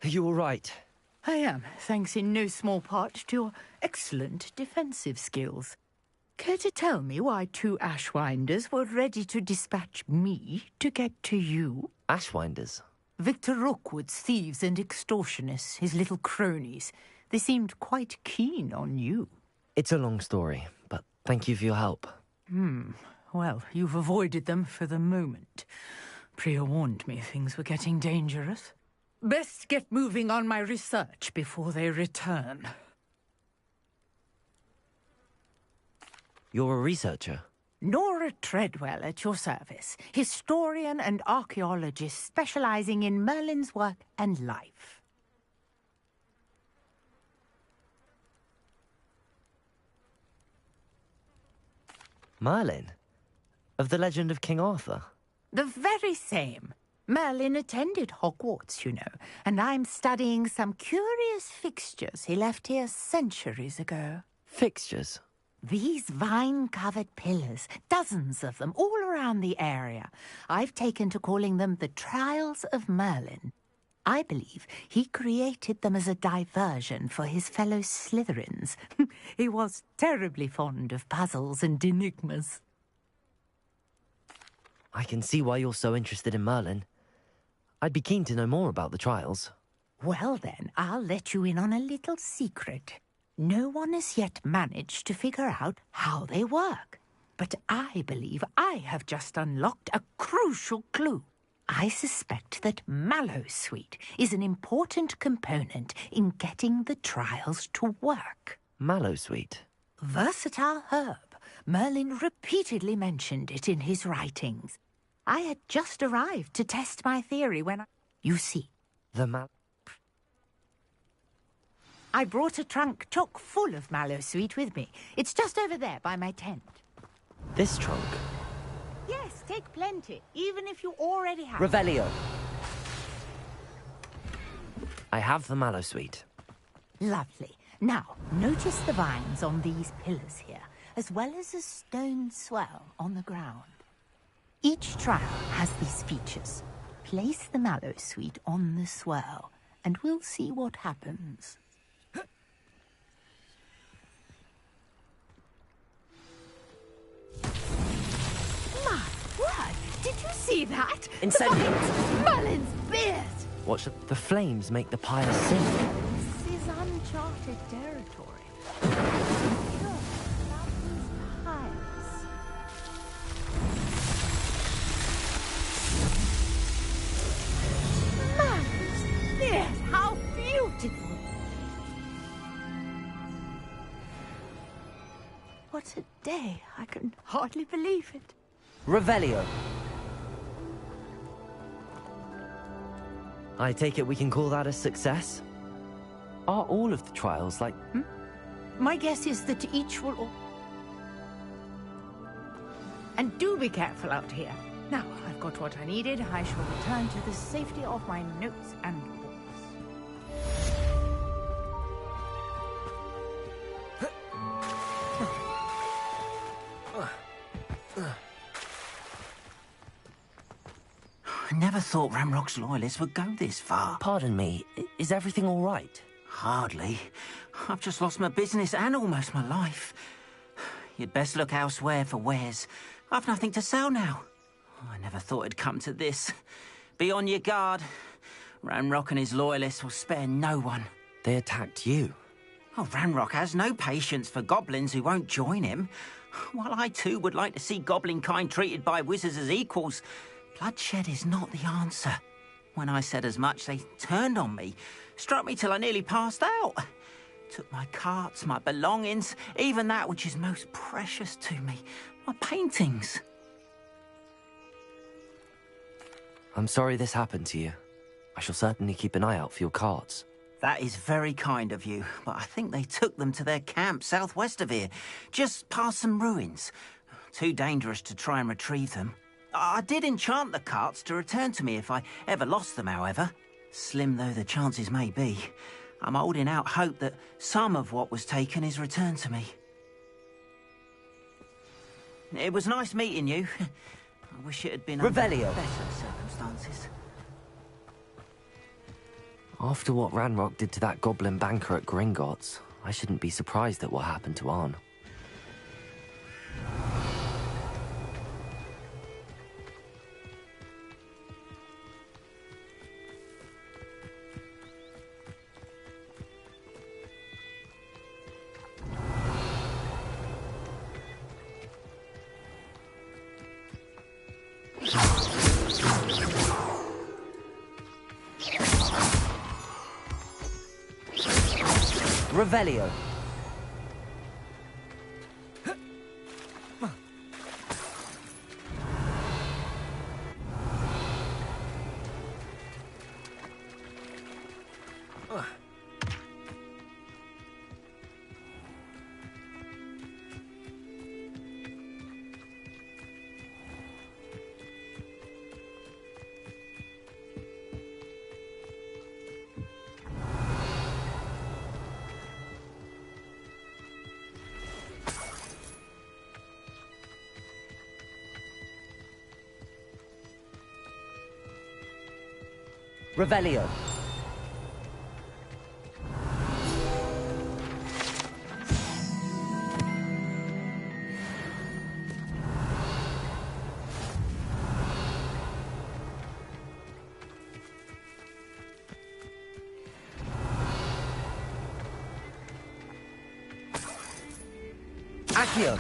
Are you all right? I am, thanks in no small part to your excellent defensive skills. Care to tell me why 2 Ashwinders were ready to dispatch me to get to you? Ashwinders? Victor Rookwood's thieves and extortionists, his little cronies. They seemed quite keen on you. It's a long story, but thank you for your help. Well, you've avoided them for the moment. Priya warned me things were getting dangerous. Best get moving on my research before they return. You're a researcher? Nora Treadwell at your service, historian and archaeologist specializing in Merlin's work and life. Merlin? Of the legend of King Arthur? The very same. Merlin attended Hogwarts, you know, and I'm studying some curious fixtures he left here centuries ago. Fixtures? These vine-covered pillars, dozens of them, all around the area. I've taken to calling them the Trials of Merlin. I believe he created them as a diversion for his fellow Slytherins. He was terribly fond of puzzles and enigmas. I can see why you're so interested in Merlin. I'd be keen to know more about the trials. Well then, I'll let you in on a little secret. No one has yet managed to figure out how they work. But I believe I have just unlocked a crucial clue. I suspect that Mallowsweet is an important component in getting the trials to work. Mallowsweet? Versatile herb. Merlin repeatedly mentioned it in his writings. I had just arrived to test my theory when You see, I brought a trunk chock full of Mallowsweet with me. It's just over there by my tent. This trunk? Yes, take plenty, even if you already have. Revelio. I have the Mallowsweet. Lovely. Now, notice the vines on these pillars here, as well as a stone swell on the ground. Each trial has these features. Place the Mallowsweet on the swell, and we'll see what happens. My word! Did you see that? Incendio! Merlin's beard! Watch the flames make the pyre sink. This is uncharted territory. Sure about these pyres. Merlin's beard! How beautiful! What a day! I can hardly believe it. Revelio. I take it we can call that a success? Are all of the trials like... My guess is that each will... And do be careful out here. Now, I've got what I needed. I shall return to the safety of my notes and books. I never thought Ramrock's loyalists would go this far. Pardon me, is everything all right? Hardly. I've just lost my business and almost my life. You'd best look elsewhere for wares. I've nothing to sell now. I never thought it'd come to this. Be on your guard. Ramrock and his loyalists will spare no one. They attacked you. Oh, Ramrock has no patience for goblins who won't join him. While I too would like to see goblin kind treated by wizards as equals, bloodshed is not the answer. When I said as much, they turned on me, struck me till I nearly passed out. Took my carts, my belongings, even that which is most precious to me, my paintings. I'm sorry this happened to you. I shall certainly keep an eye out for your carts. That is very kind of you, but I think they took them to their camp southwest of here, just past some ruins. Too dangerous to try and retrieve them. I did enchant the carts to return to me if I ever lost them, however. Slim though the chances may be, I'm holding out hope that some of what was taken is returned to me. It was nice meeting you. I wish it had been under Revelio. better circumstances. After what Ranrock did to that goblin banker at Gringotts, I shouldn't be surprised at what happened to Arn. Revelio. Revelio. Accio.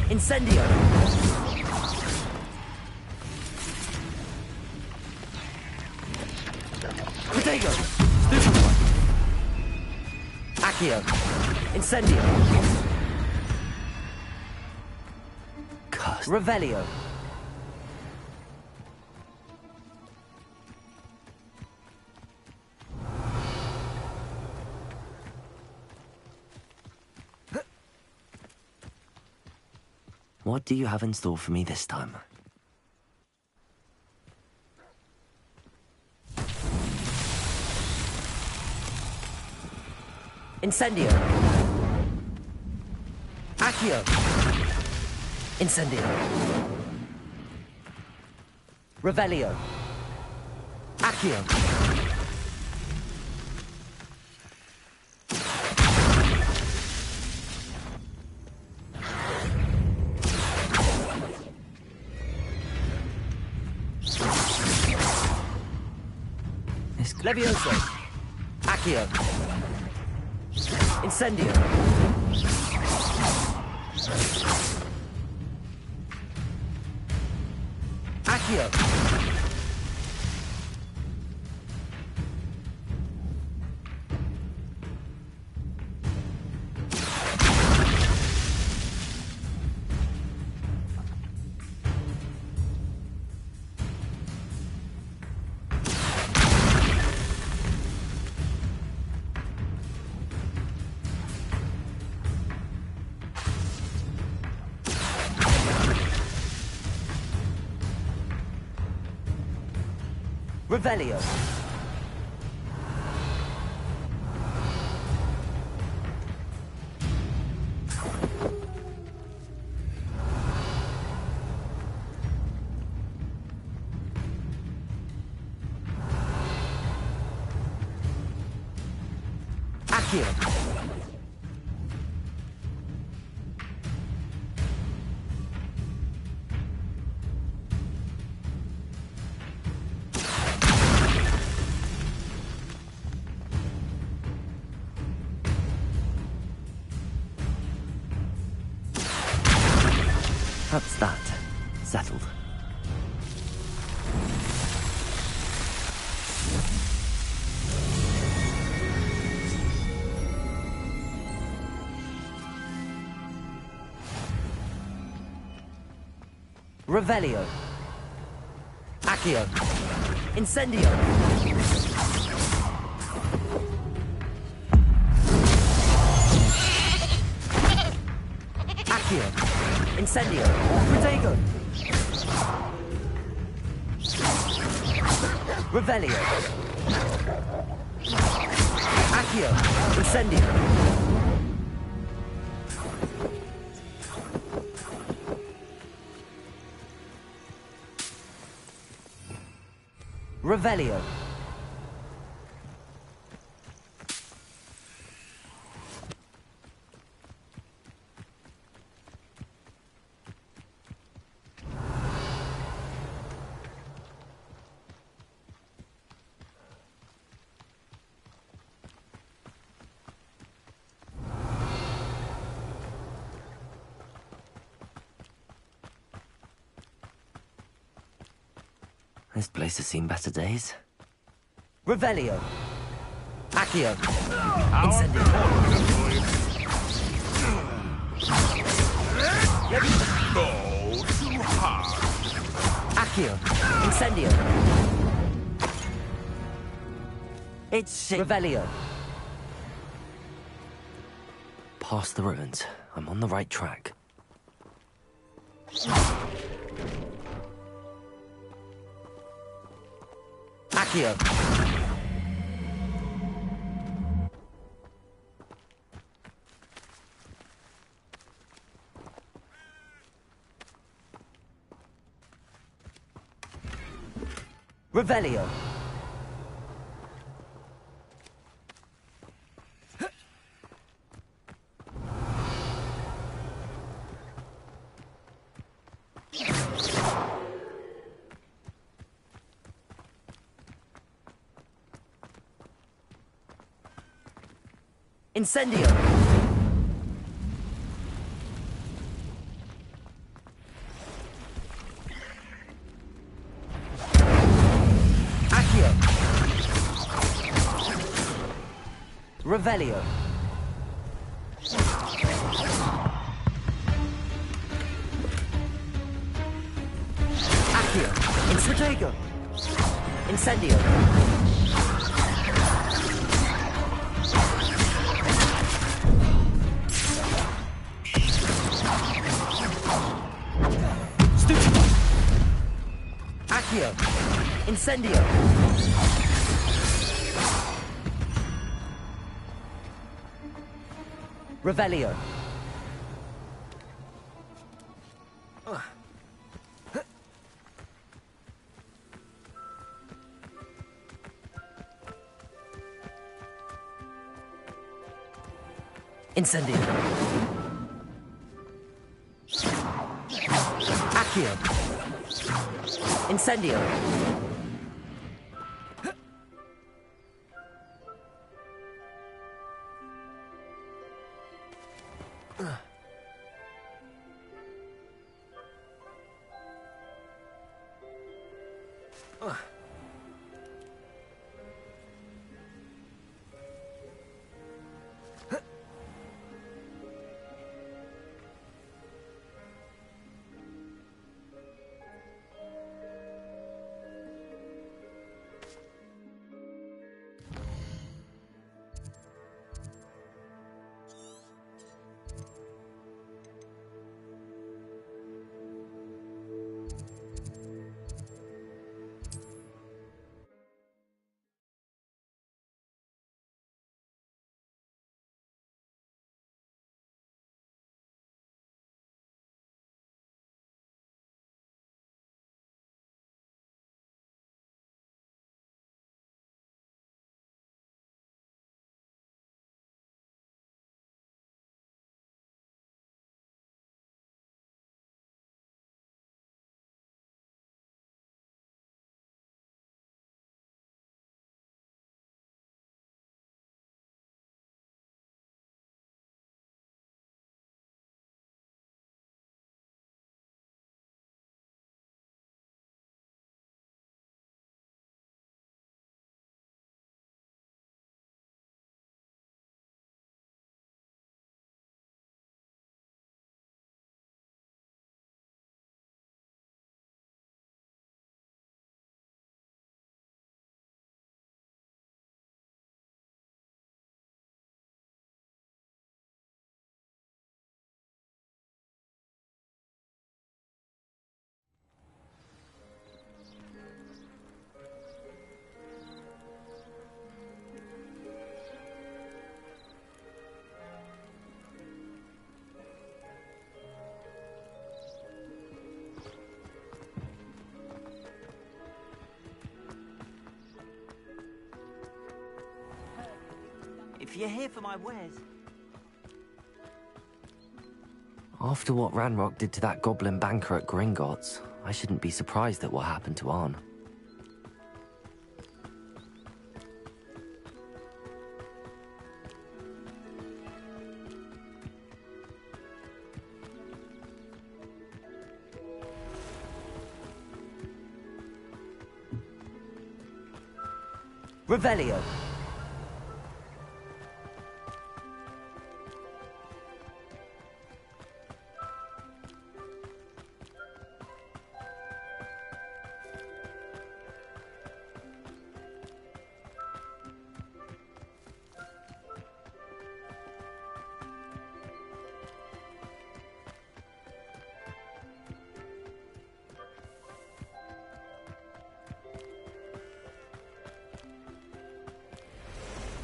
Incendio. Protego! Stupefy! Accio! Incendio! Cursed. Revelio! What do you have in store for me this time? Incendio. Accio. Incendio. Revelio. Accio. Levioso. Accio. Incendio. Accio. Revelio. Accio. That's that. Settled. Revelio. Accio. Incendio. Accio. Incendio. Protego. Revelio. Accio. Incendio. Revelio. This place has seen better days. Revelio. Accio. Incendio. No, too hard. Accio. Incendio. It's... Revelio. Past the ruins. I'm on the right track. Accio. Revelio. Incendio. Accio. Revelio. Accio. Insurrego. Incendio. Accio. Incendio. Revelio. Incendio. Accio. Incendio. If you're here for my wares... After what Ranrock did to that goblin banker at Gringotts, I shouldn't be surprised at what happened to Arn. Revelio.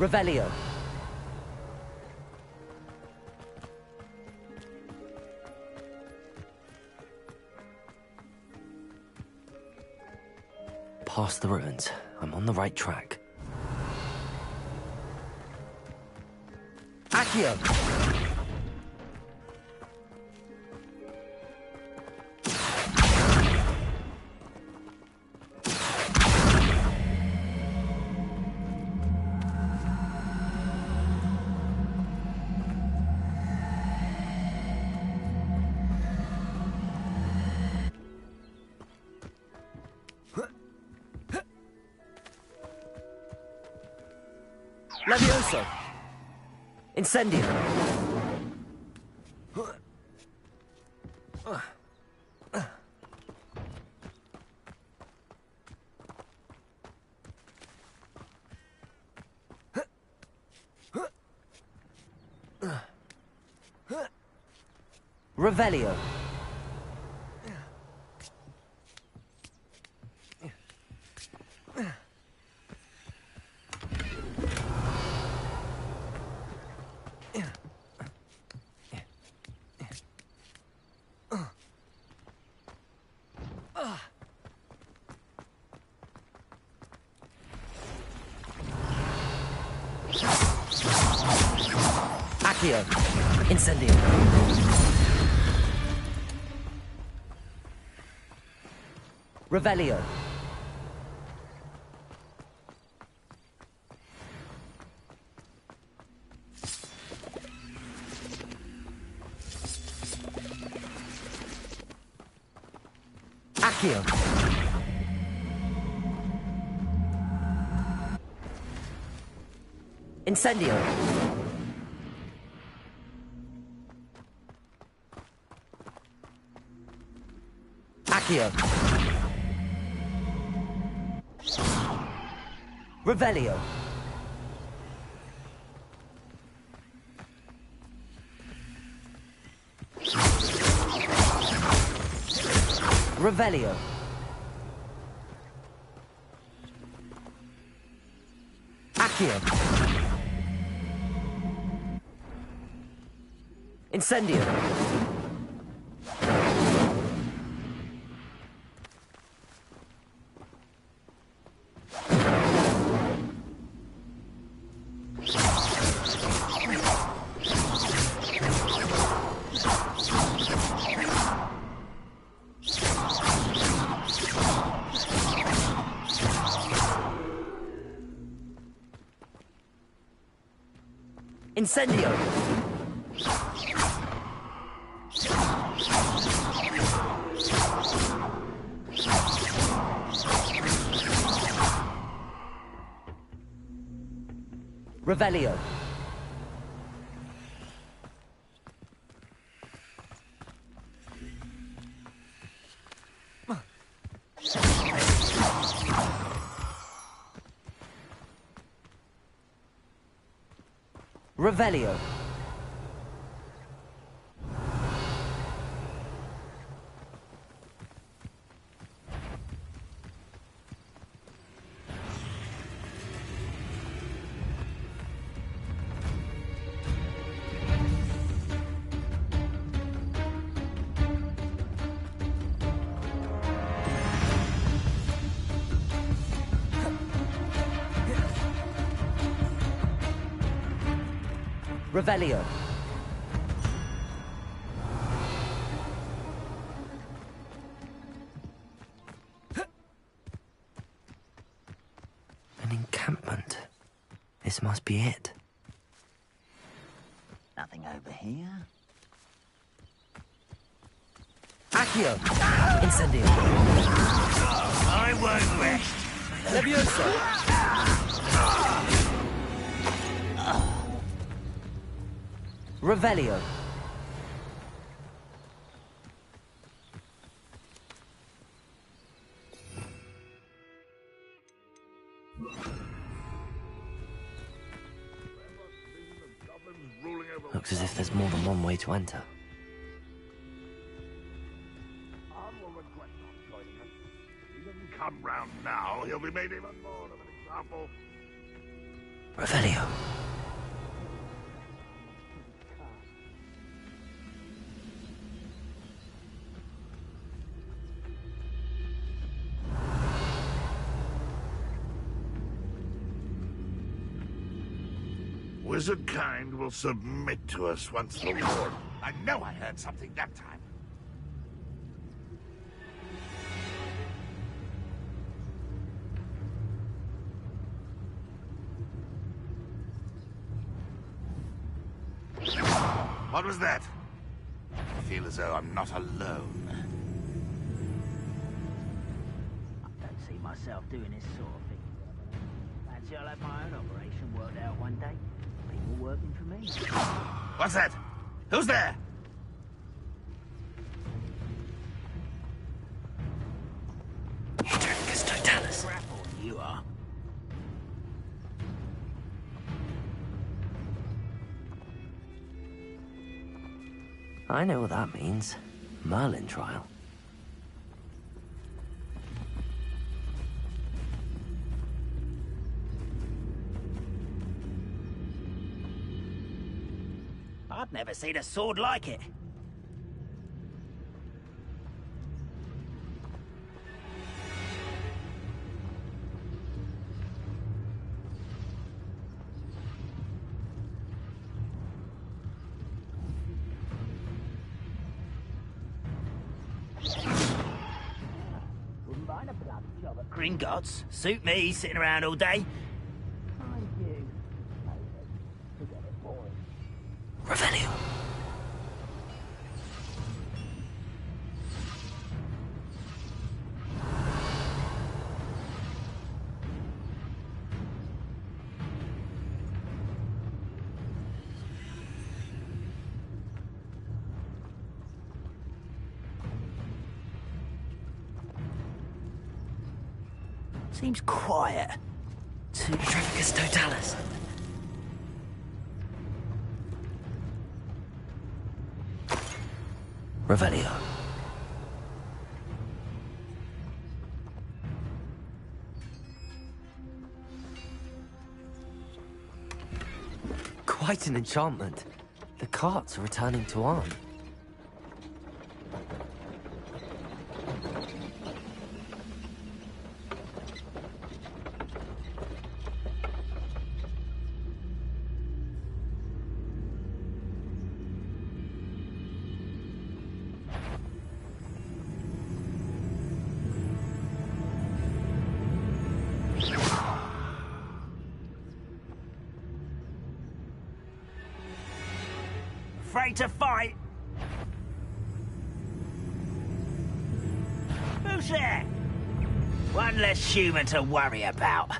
Revelio. Past the ruins. I'm on the right track. Accio! Levioso! Incendio! Revelio! Accio! Incendio! Revelio! Accio! Incendio! Accio! Revelio! Revelio! Accio! Incendio! Incendio! Revelio! Revelio! Revelio! An encampment. This must be it. Nothing over here. Accio! Incendio! I won't rest. Levioso! Revelio. Looks as if there's more than one way to enter. He doesn't come round now, he'll be made even more of an example. Revelio. Wizard kind will submit to us once more. I know I heard something that time. What was that? I feel as though I'm not alone. I don't see myself doing this sort of thing. Fancy I'll have my own operation worked out one day. People working for me. What's that? Who's there? Trickus Totalis. Grapple, you are. I know what that means. Merlin trial. I've never seen a sword like it. Wouldn't mind a bloody job at Gringotts. Suit me, sitting around all day. Mind you. Forget it, boy. Revelio. Seems quiet. To Trickus Totalis. Revelio. Quite an enchantment. The carts are returning to Arn. Afraid to fight? Who's there? One less human to worry about.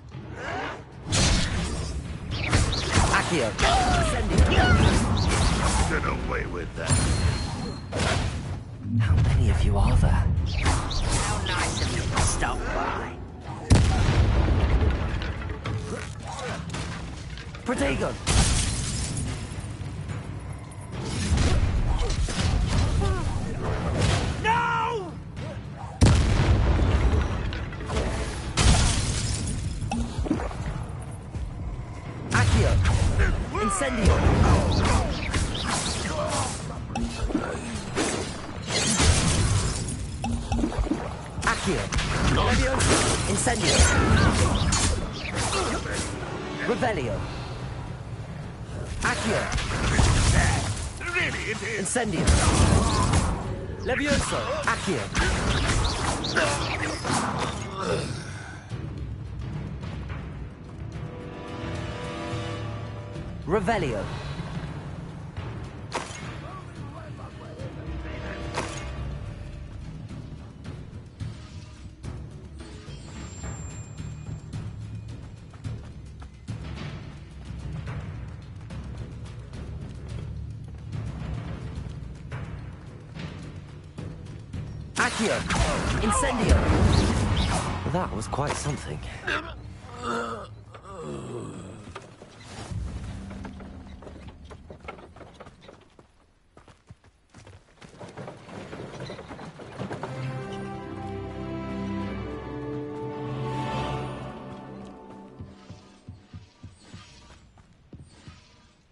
Accio. Get away with that. How many of you are there? How nice of you to stop by. Protego. No! Accio. Incendio. Accio. Leviosa. Incendio. Revelio. Accio. Really, it is. Incendio. Levioso. Accio. Revelio. Accio! Incendio! That was quite something.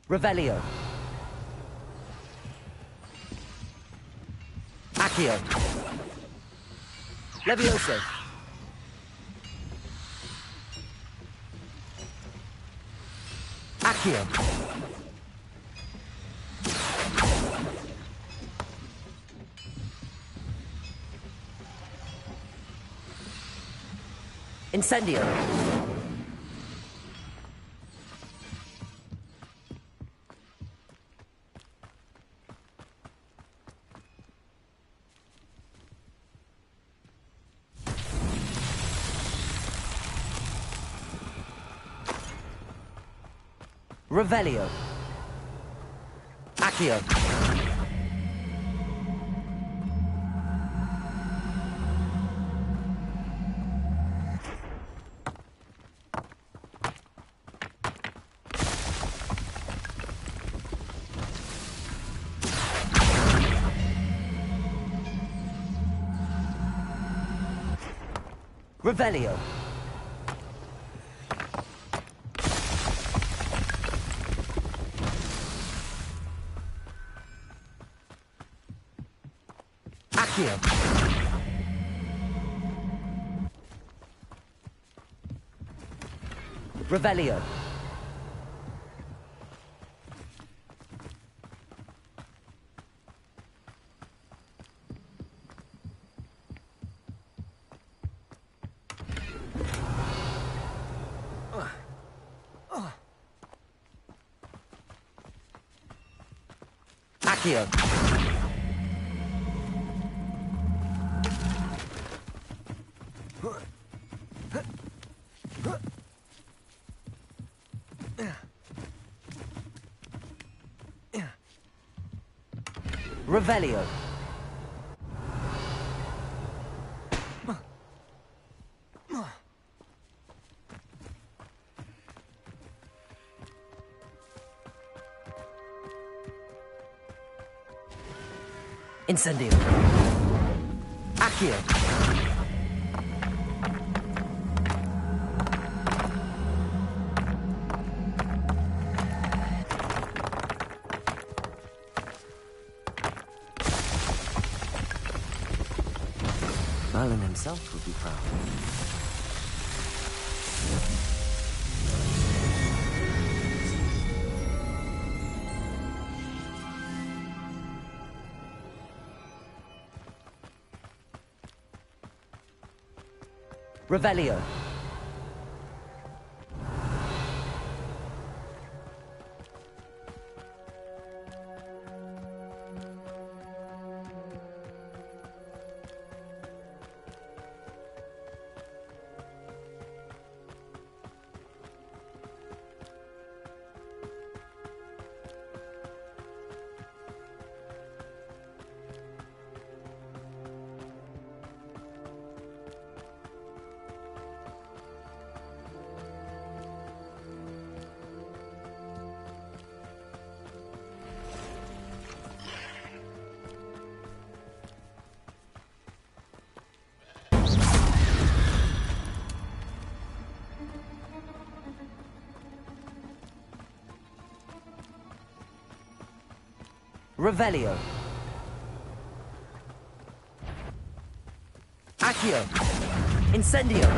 Revelio. Accio. Levioso. Accio. Incendio. Revelio. Accio. Revelio. Accio. Revelio. Accio. Revelio. Incendio. Accio. Malam himself would be proud. Revelio. Revelio. Accio. Incendio.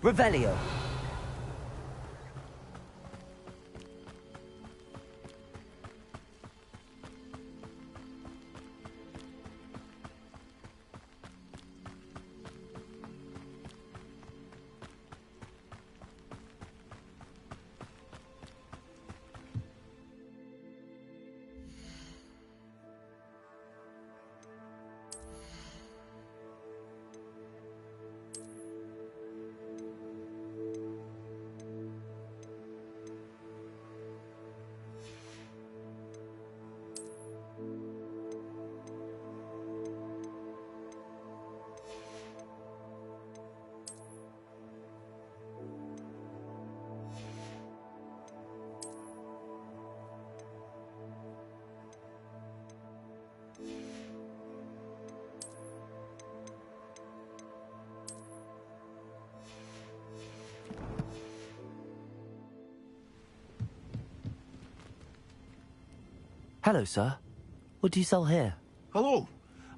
Revelio. Hello, sir. What do you sell here? Hello,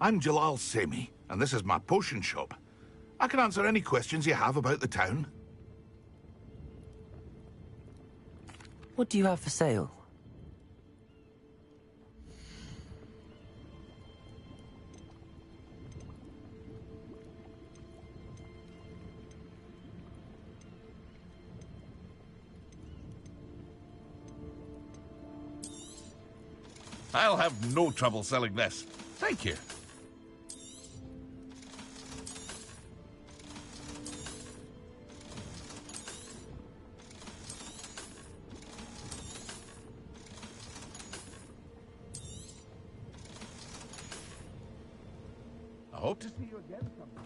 I'm Jalal Semi, and this is my potion shop. I can answer any questions you have about the town. What do you have for sale? I'll have no trouble selling this. Thank you. I hope to see you again sometime.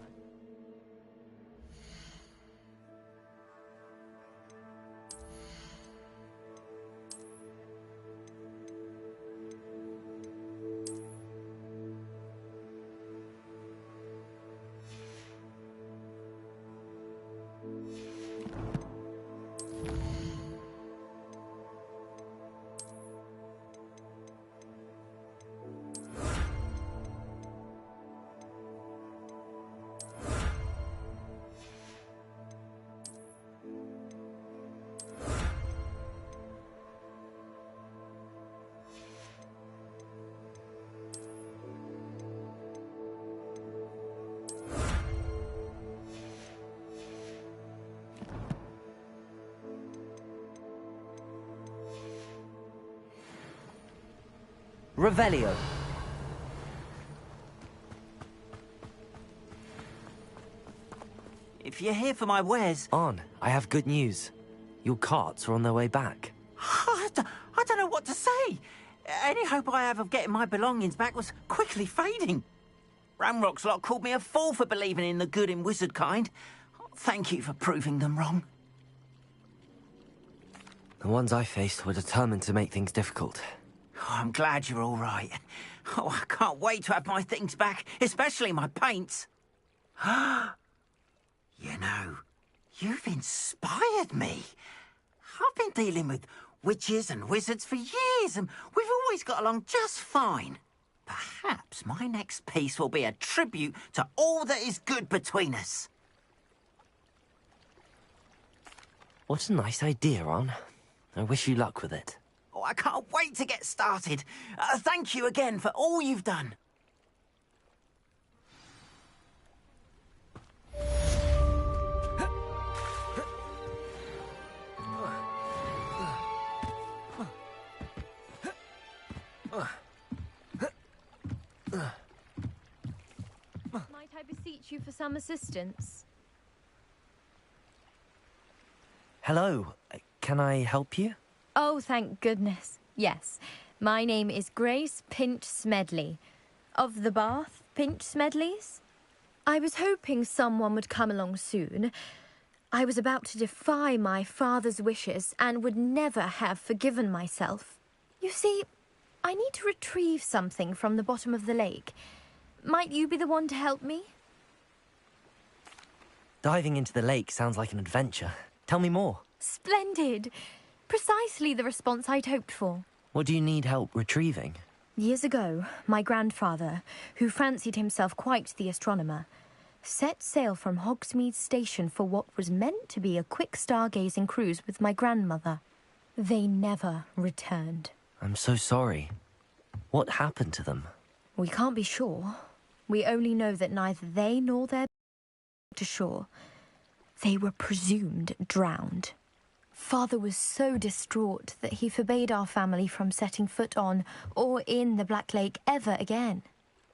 Revelio. If you're here for my wares... On, I have good news. Your carts are on their way back. I don't know what to say. Any hope I have of getting my belongings back was quickly fading. Ramrock's lot called me a fool for believing in the good in wizard kind. Thank you for proving them wrong. The ones I faced were determined to make things difficult. Oh, I'm glad you're all right. Oh, I can't wait to have my things back, especially my paints. You know, you've inspired me. I've been dealing with witches and wizards for years, and we've always got along just fine. Perhaps my next piece will be a tribute to all that is good between us. What a nice idea, On. I wish you luck with it. Oh, I can't wait to get started. Thank you again for all you've done. Might I beseech you for some assistance? Hello. Can I help you? Oh, thank goodness. Yes. My name is Grace Pinch Smedley. Of the Bath Pinch Smedleys? I was hoping someone would come along soon. I was about to defy my father's wishes and would never have forgiven myself. You see, I need to retrieve something from the bottom of the lake. Might you be the one to help me? Diving into the lake sounds like an adventure. Tell me more. Splendid! Precisely the response I'd hoped for. What do you need help retrieving? Years ago, my grandfather, who fancied himself quite the astronomer, set sail from Hogsmeade Station for what was meant to be a quick stargazing cruise with my grandmother. They never returned. I'm so sorry. What happened to them? We can't be sure. We only know that neither they nor their to shore. They were presumed drowned. Father was so distraught that he forbade our family from setting foot on or in the Black Lake ever again.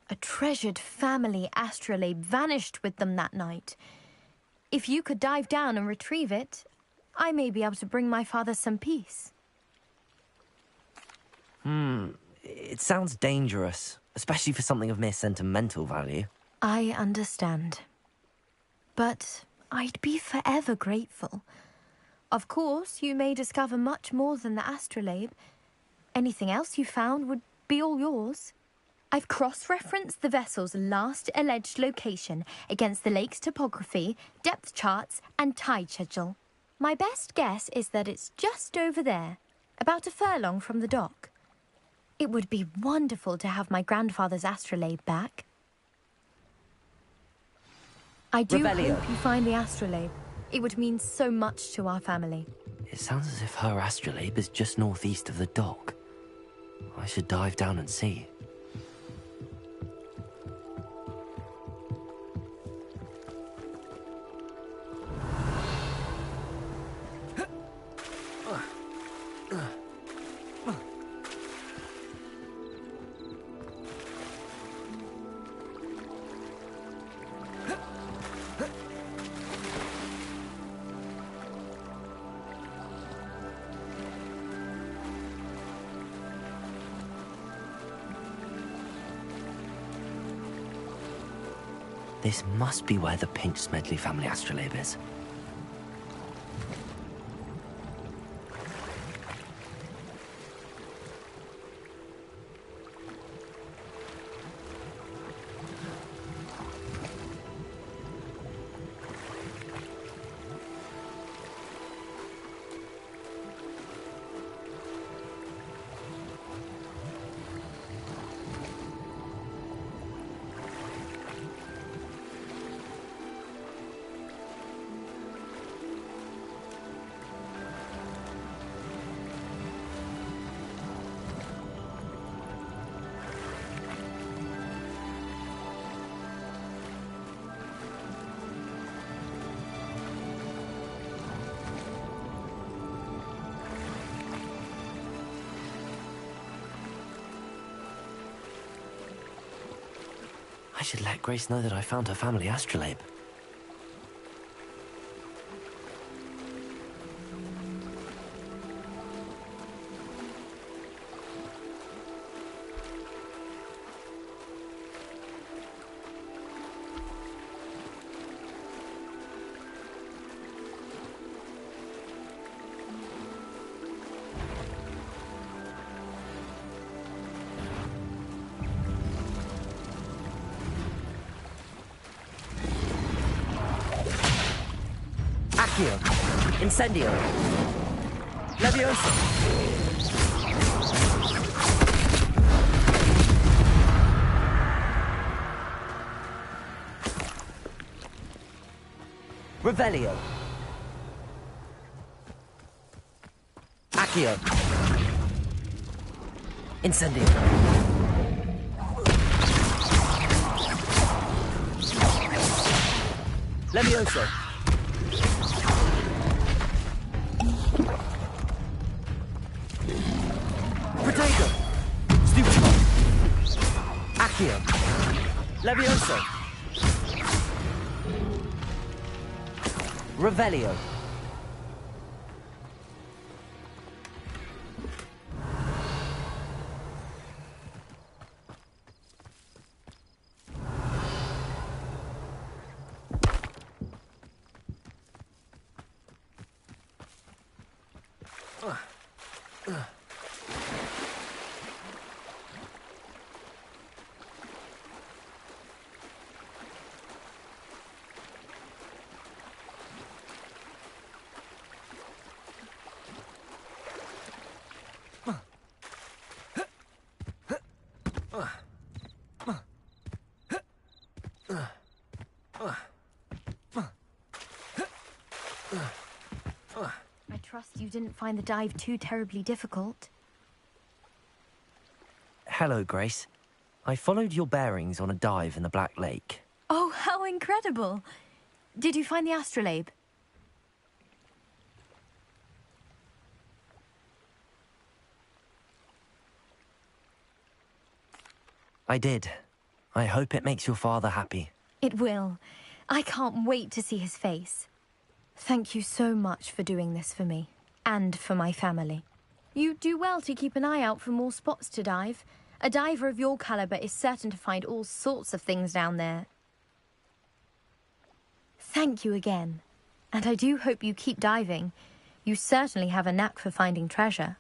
A treasured family astrolabe vanished with them that night. If you could dive down and retrieve it, I may be able to bring my father some peace. It sounds dangerous, especially for something of mere sentimental value. I understand. But I'd be forever grateful. Of course, you may discover much more than the astrolabe. Anything else you found would be all yours. I've cross-referenced the vessel's last alleged location against the lake's topography, depth charts, and tide schedule. My best guess is that it's just over there, about a furlong from the dock. It would be wonderful to have my grandfather's astrolabe back. I do Revelio. hope you find the astrolabe. It would mean so much to our family. It sounds as if her astrolabe is just northeast of the dock. I should dive down and see. This must be where the Pinch Smedley family astrolabe is. I should let Grace know that I found her family astrolabe. Accio. Incendio. Leviosa. Revelio. Accio. Incendio. Leviosa. Protego. Stupimo. Accio. Levioso. Revelio. I trust you didn't find the dive too terribly difficult. Hello, Grace. I followed your bearings on a dive in the Black Lake. Oh, how incredible! Did you find the astrolabe? I did. I hope it makes your father happy. It will. I can't wait to see his face. Thank you so much for doing this for me, and for my family. You do well to keep an eye out for more spots to dive. A diver of your caliber is certain to find all sorts of things down there. Thank you again, and I do hope you keep diving. You certainly have a knack for finding treasure.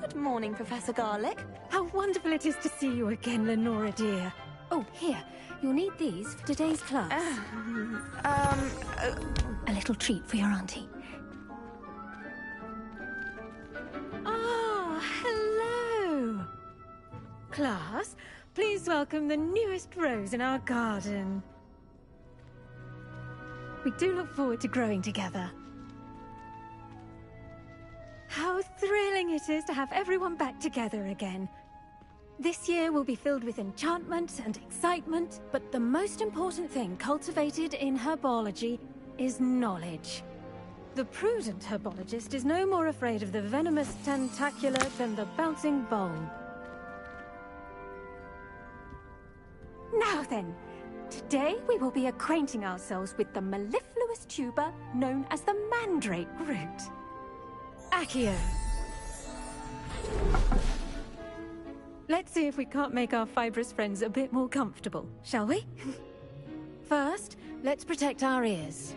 Good morning, Professor Garlick. How wonderful it is to see you again, Lenora dear. Oh, here. You'll need these for today's class. A little treat for your auntie. Ah, hello. Class, please welcome the newest rose in our garden. We do look forward to growing together. How thrilling it is to have everyone back together again. This year will be filled with enchantment and excitement, but the most important thing cultivated in herbology is knowledge. The prudent herbologist is no more afraid of the venomous tentacula than the bouncing bulb. Now then, today we will be acquainting ourselves with the mellifluous tuber known as the mandrake root. Accio. Let's see if we can't make our fibrous friends a bit more comfortable, shall we? First, let's protect our ears.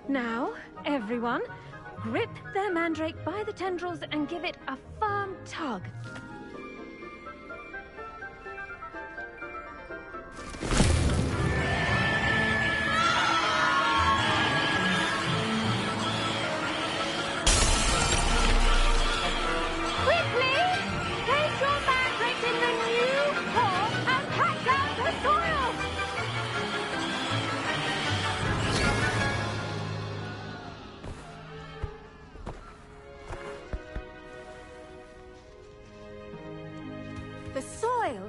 Now, everyone, grip their mandrake by the tendrils and give it a firm tug.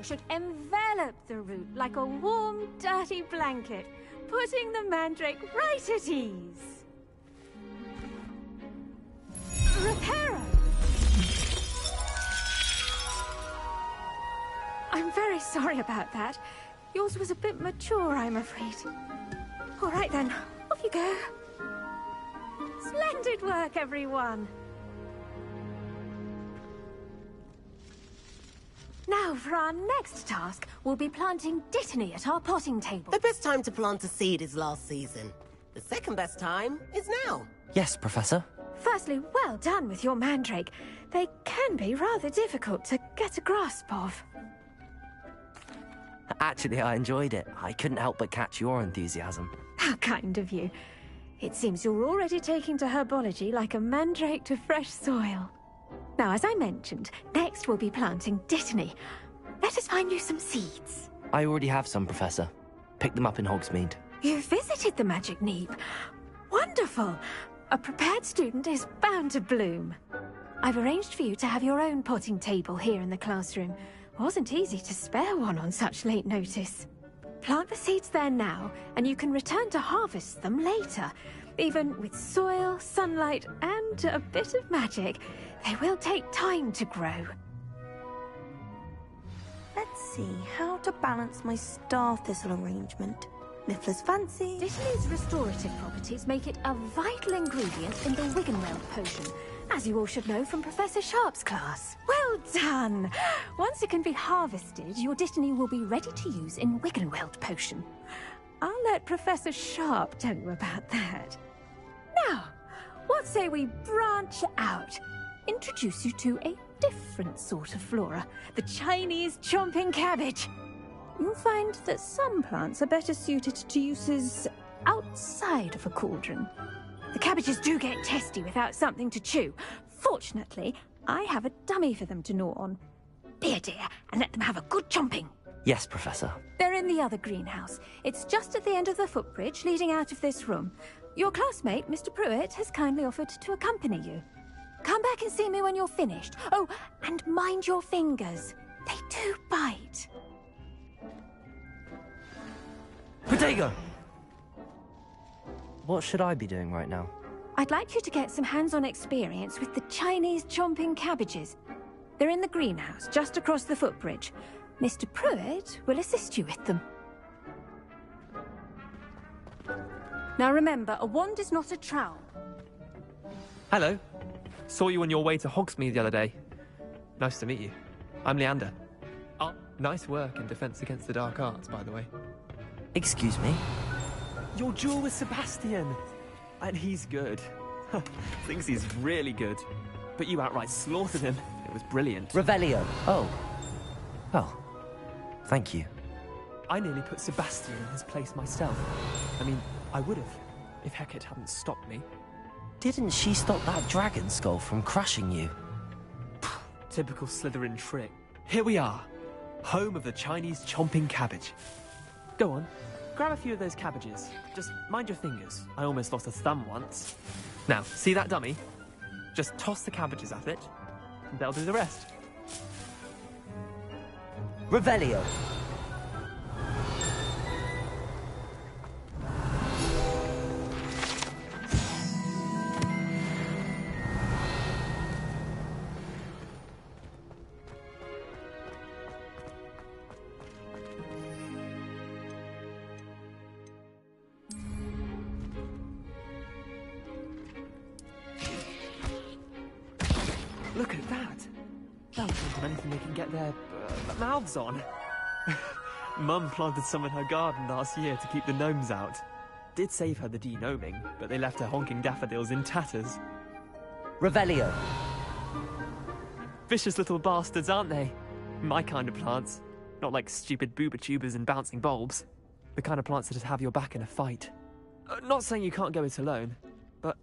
Should envelop the root like a warm, dirty blanket, putting the mandrake right at ease. Reparo! I'm very sorry about that. Yours was a bit mature, I'm afraid. All right then, off you go. Splendid work, everyone. Now, for our next task, we'll be planting Dittany at our potting table. The best time to plant a seed is last season. The second best time is now. Yes, Professor. Firstly, well done with your mandrake. They can be rather difficult to get a grasp of. Actually, I enjoyed it. I couldn't help but catch your enthusiasm. How kind of you. It seems you're already taking to herbology like a mandrake to fresh soil. Now, as I mentioned, next we'll be planting Dittany. Let us find you some seeds. I already have some, Professor. Pick them up in Hogsmeade. You visited the Magic Neep. Wonderful! A prepared student is bound to bloom. I've arranged for you to have your own potting table here in the classroom. Wasn't easy to spare one on such late notice. Plant the seeds there now, and you can return to harvest them later. Even with soil, sunlight, and a bit of magic, they will take time to grow. Let's see how to balance my star thistle arrangement. Niffler's fancy. Dittany's restorative properties make it a vital ingredient in the Wiggenweld potion, as you all should know from Professor Sharp's class. Well done! Once it can be harvested, your Dittany will be ready to use in Wiggenweld potion. I'll let Professor Sharp tell you about that. Now, what say we branch out? Introduce you to a different sort of flora, the Chinese chomping cabbage. You'll find that some plants are better suited to uses outside of a cauldron. The cabbages do get testy without something to chew. Fortunately, I have a dummy for them to gnaw on. Be a dear and let them have a good chomping. Yes, Professor. They're in the other greenhouse. It's just at the end of the footbridge leading out of this room. Your classmate, Mr. Pruitt, has kindly offered to accompany you. Come back and see me when you're finished. Oh, and mind your fingers. They do bite. Protego! What should I be doing right now? I'd like you to get some hands-on experience with the Chinese chomping cabbages. They're in the greenhouse, just across the footbridge. Mr. Pruitt will assist you with them. Now remember, a wand is not a trowel. Hello. Saw you on your way to Hogsmeade the other day. Nice to meet you. I'm Leander. Oh, nice work in Defense Against the Dark Arts, by the way. Excuse me? Your duel with Sebastian! And he's good. Thinks he's really good. But you outright slaughtered him. It was brilliant. Revelio. Oh. Well, thank you. I nearly put Sebastian in his place myself. I mean, I would have, if Hecate hadn't stopped me. Didn't she stop that dragon skull from crushing you? Typical Slytherin trick. Here we are, home of the Chinese chomping cabbage. Go on, grab a few of those cabbages. Just mind your fingers. I almost lost a thumb once. Now, see that dummy? Just toss the cabbages at it, and they'll do the rest. Revelio. Look at that. They'll think of anything they can get their mouths on. Mum planted some in her garden last year to keep the gnomes out. Did save her the de-gnoming, but they left her honking daffodils in tatters. Revelio. Vicious little bastards, aren't they? My kind of plants. Not like stupid booba tubers and bouncing bulbs. The kind of plants that have your back in a fight. Not saying you can't go it alone, but,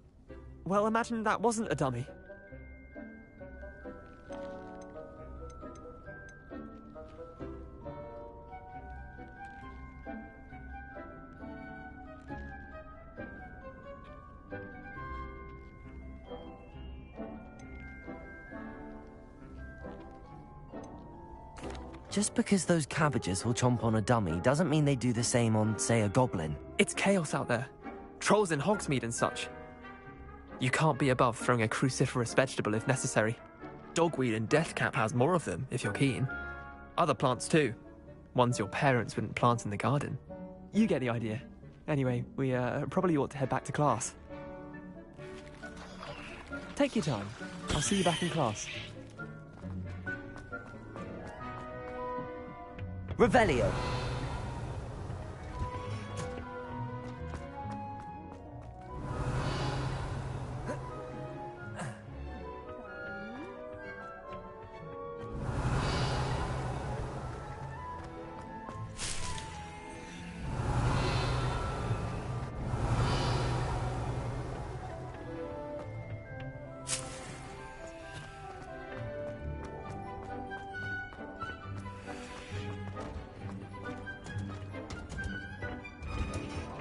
well, imagine that wasn't a dummy. Just because those cabbages will chomp on a dummy doesn't mean they do the same on, say, a goblin. It's chaos out there. Trolls in Hogsmeade and such. You can't be above throwing a cruciferous vegetable if necessary. Dogweed and deathcap has more of them, if you're keen. Other plants too. Ones your parents wouldn't plant in the garden. You get the idea. Anyway, we probably ought to head back to class. Take your time. I'll see you back in class. Revelio.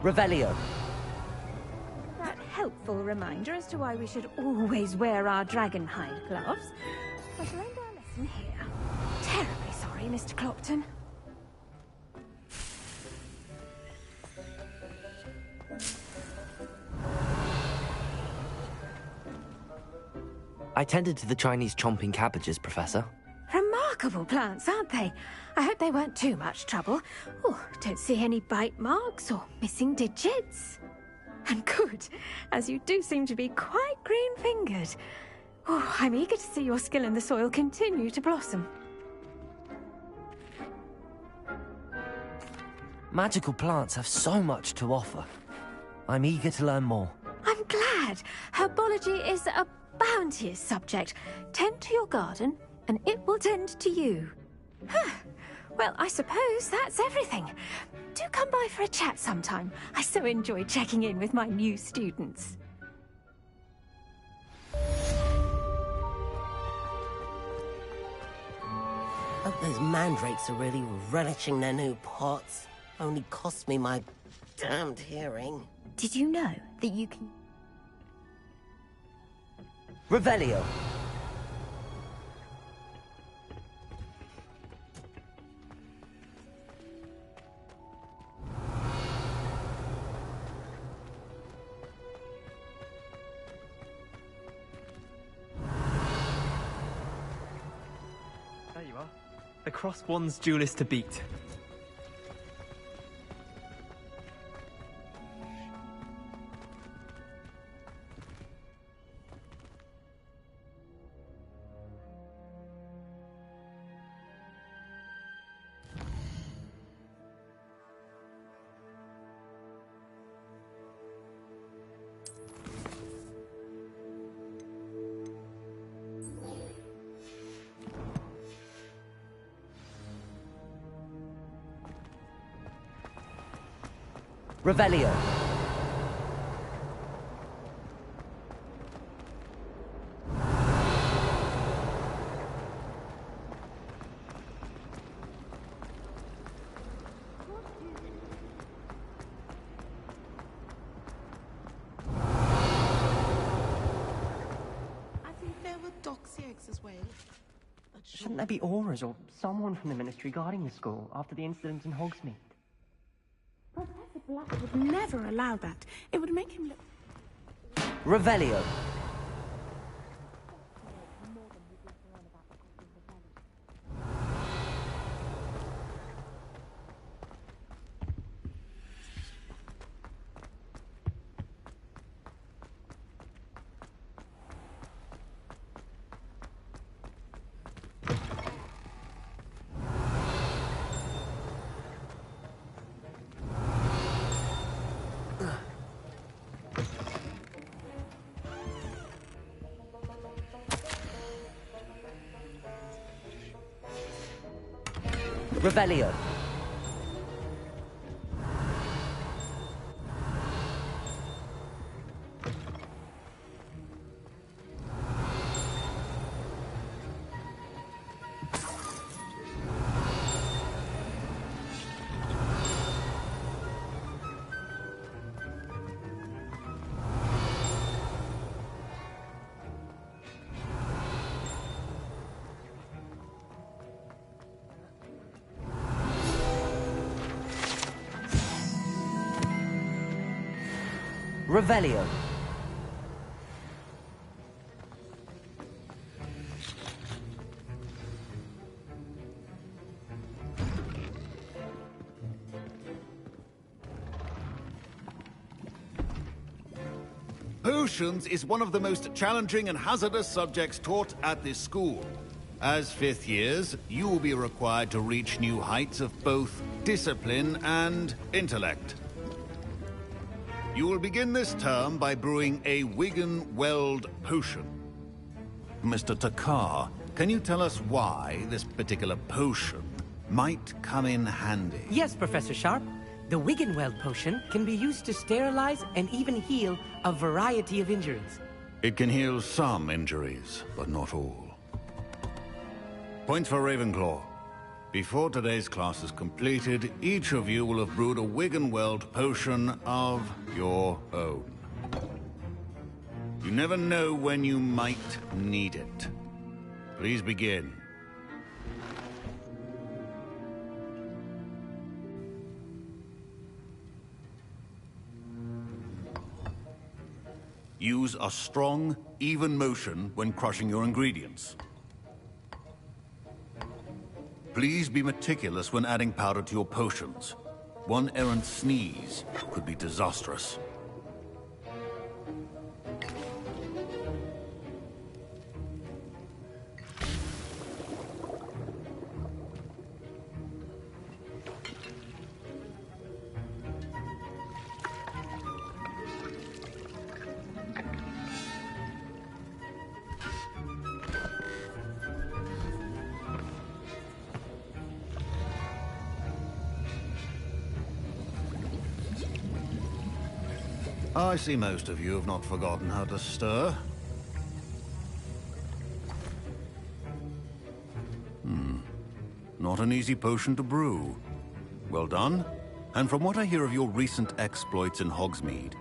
Revelio. That helpful reminder as to why we should always wear our dragon hide gloves. I shall end our lesson here. Terribly sorry, Mr. Clopton. I tended to the Chinese chomping cabbages, Professor. remarkable plants, aren't they? I hope they weren't too much trouble. Oh, don't see any bite marks or missing digits. And good, as you do seem to be quite green-fingered. Oh, I'm eager to see your skill in the soil continue to blossom. Magical plants have so much to offer. I'm eager to learn more. I'm glad. Herbology is a bounteous subject. Tend to your garden, and it will tend to you. Well, I suppose that's everything. Do come by for a chat sometime. I so enjoy checking in with my new students. Hope those mandrakes are really relishing their new pots. Only cost me my damned hearing. Did you know that you can... Revelio. There you are. The crossed one's duelist to beat. Revelio. I think there were doxy eggs as well. Shouldn't there be auras or someone from the Ministry guarding the school after the incident in Hogsmeade? Professor Black would never allow that. It would make him look... Revelio. Revelio. Revelio. Potions is one of the most challenging and hazardous subjects taught at this school. As fifth years, you will be required to reach new heights of both discipline and intellect. You will begin this term by brewing a Wigan Weld potion. Mr. Takar, can you tell us why this particular potion might come in handy? Yes, Professor Sharp. The Wiggenweld potion can be used to sterilize and even heal a variety of injuries. It can heal some injuries, but not all. Points for Ravenclaw. Before today's class is completed, each of you will have brewed a Wiggenweld potion of your own. You never know when you might need it. Please begin. Use a strong, even motion when crushing your ingredients. Please be meticulous when adding powder to your potions. One errant sneeze could be disastrous. I see most of you have not forgotten how to stir. Not an easy potion to brew. Well done. And from what I hear of your recent exploits in Hogsmeade,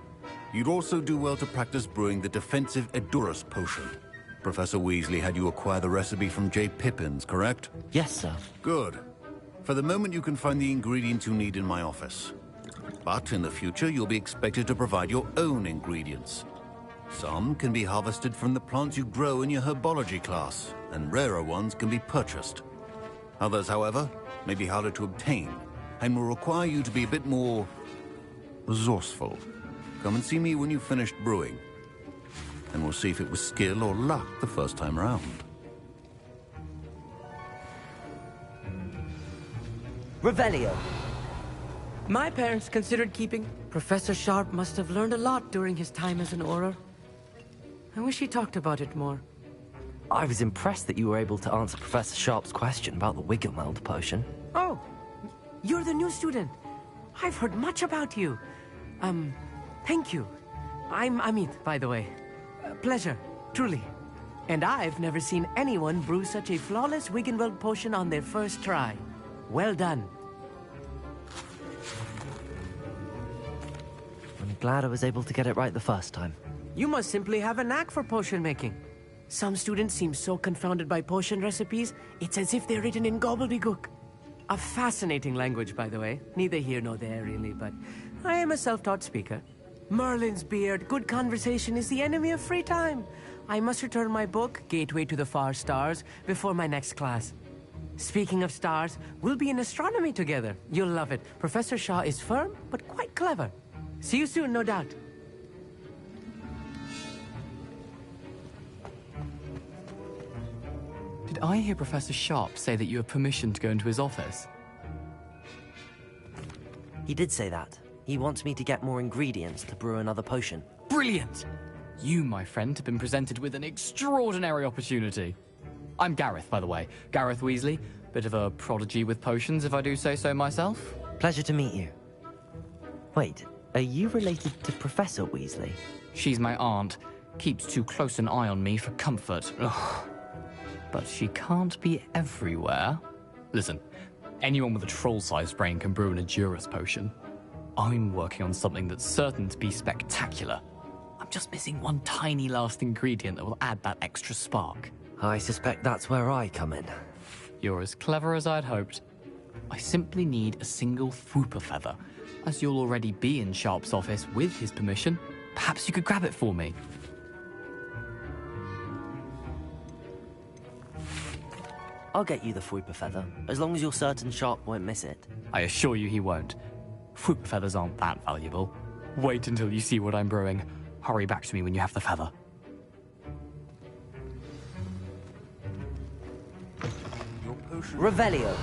you'd also do well to practice brewing the defensive Edurus potion. Professor Weasley had you acquire the recipe from J. Pippins, correct? Yes, sir. Good. For the moment, you can find the ingredients you need in my office. But in the future, you'll be expected to provide your own ingredients. Some can be harvested from the plants you grow in your herbology class, and rarer ones can be purchased. Others, however, may be harder to obtain, and will require you to be a bit more resourceful. Come and see me when you've finished brewing, and we'll see if it was skill or luck the first time round. Revelio. My parents considered keeping. Professor Sharp must have learned a lot during his time as an Auror. I wish he talked about it more. I was impressed that you were able to answer Professor Sharp's question about the Wiggenweld potion. Oh, you're the new student. I've heard much about you. Thank you. I'm Amit, by the way. Pleasure, truly. And I've never seen anyone brew such a flawless Wiggenweld potion on their first try. Well done. I'm glad I was able to get it right the first time. You must simply have a knack for potion making. Some students seem so confounded by potion recipes, it's as if they're written in gobbledygook. A fascinating language, by the way. Neither here nor there, really, but I am a self-taught speaker. Merlin's beard, good conversation is the enemy of free time. I must return my book, Gateway to the Far Stars, before my next class. Speaking of stars, we'll be in astronomy together. You'll love it. Professor Shaw is firm, but quite clever. See you soon, no doubt. Did I hear Professor Sharp say that you have permission to go into his office? He did say that. He wants me to get more ingredients to brew another potion. Brilliant! You, my friend, have been presented with an extraordinary opportunity. I'm Gareth, by the way. Gareth Weasley. Bit of a prodigy with potions, if I do say so myself. Pleasure to meet you. Wait, are you related to Professor Weasley? She's my aunt. Keeps too close an eye on me for comfort. Ugh. But she can't be everywhere. Listen, anyone with a troll-sized brain can brew an Edurus potion. I'm working on something that's certain to be spectacular. I'm just missing one tiny last ingredient that will add that extra spark. I suspect that's where I come in. You're as clever as I'd hoped. I simply need a single Fwooper feather. As you'll already be in Sharp's office with his permission, perhaps you could grab it for me. I'll get you the Fwooper feather, as long as you're certain Sharp won't miss it. I assure you he won't. Fwooper feathers aren't that valuable. Wait until you see what I'm brewing. Hurry back to me when you have the feather. Revelio.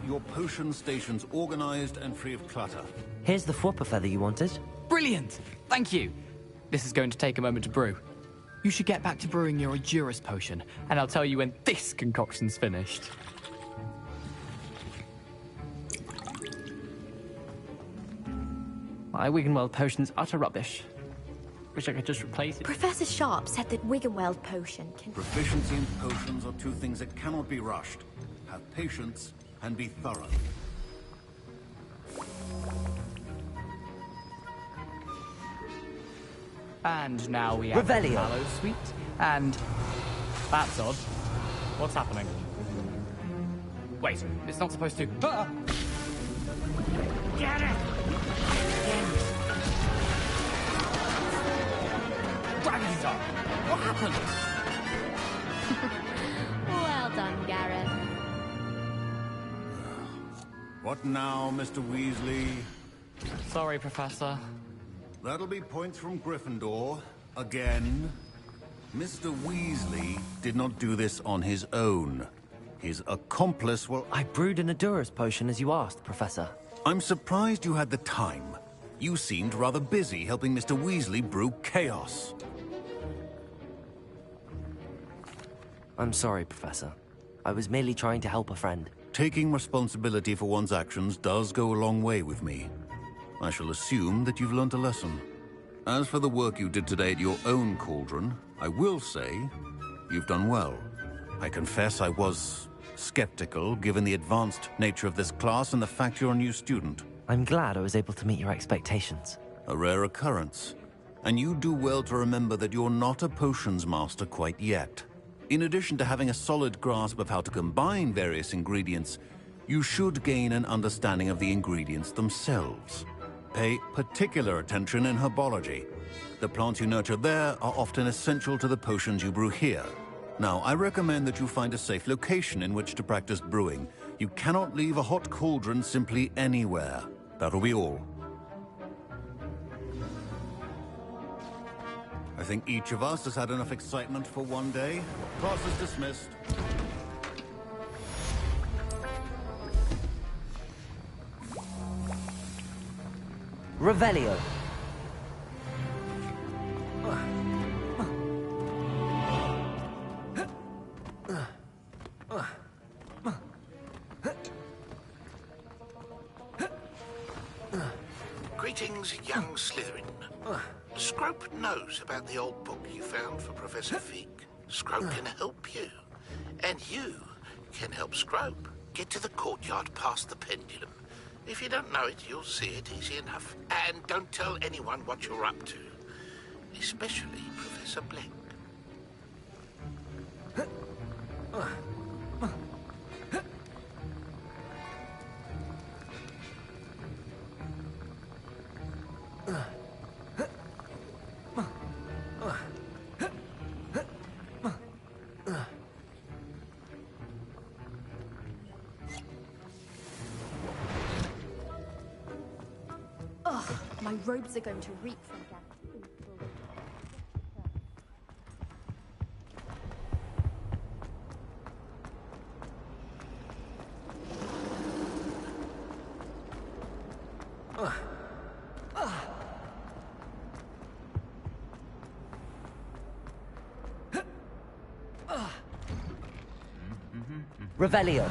Your potion station's organized and free of clutter. Here's the Fwooper feather you wanted. Brilliant! Thank you. This is going to take a moment to brew. You should get back to brewing your Edurus potion, and I'll tell you when this concoction's finished. My Wiggenweld potion's utter rubbish. Wish I could just replace it. Professor Sharp said that Wiggenweld potion can... Proficiency in potions are two things that cannot be rushed. Have patience and be thorough. And now we have Revelio. Mallow Sweet, and... That's odd. What's happening? Wait, it's not supposed to. Ah! Get it! Gravity up! What happened? Well done, Gareth. What now, Mr. Weasley? Sorry, Professor. That'll be points from Gryffindor. Again. Mr. Weasley did not do this on his own. His accomplice will... I brewed an Adurus potion as you asked, Professor. I'm surprised you had the time. You seemed rather busy helping Mr. Weasley brew chaos. I'm sorry, Professor. I was merely trying to help a friend. Taking responsibility for one's actions does go a long way with me. I shall assume that you've learnt a lesson. As for the work you did today at your own cauldron, I will say you've done well. I confess I was skeptical, given the advanced nature of this class and the fact you're a new student. I'm glad I was able to meet your expectations. A rare occurrence. And you do well to remember that you're not a potions master quite yet. In addition to having a solid grasp of how to combine various ingredients, you should gain an understanding of the ingredients themselves. Pay particular attention in herbology. The plants you nurture there are often essential to the potions you brew here. Now, I recommend that you find a safe location in which to practice brewing. You cannot leave a hot cauldron simply anywhere. That'll be all. I think each of us has had enough excitement for one day. Class is dismissed. Revelio. Greetings, young Slytherin. Scrope knows about the old book you found for Professor Fig. Scrope can help you. And you can help Scrope get to the courtyard past the pendulum. If you don't know it, you'll see it easy enough. And don't tell anyone what you're up to. Especially Professor Blank. Ugh, my robes are going to reek from Gabut. Revelio.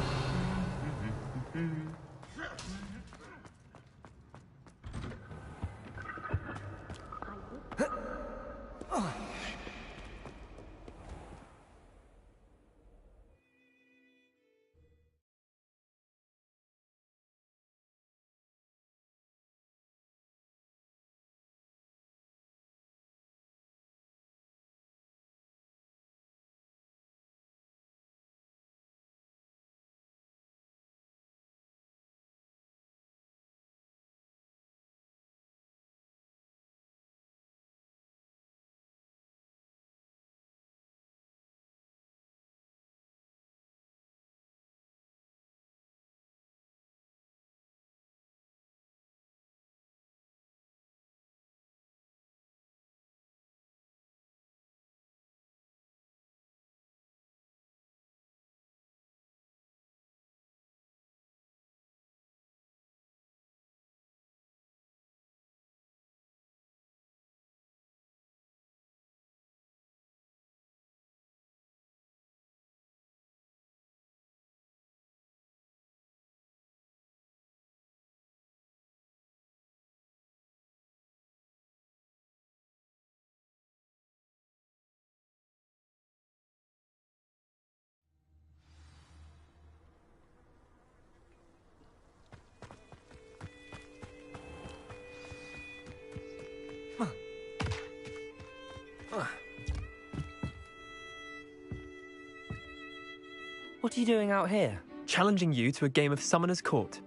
What are you doing out here? challenging you to a game of Summoner's Court.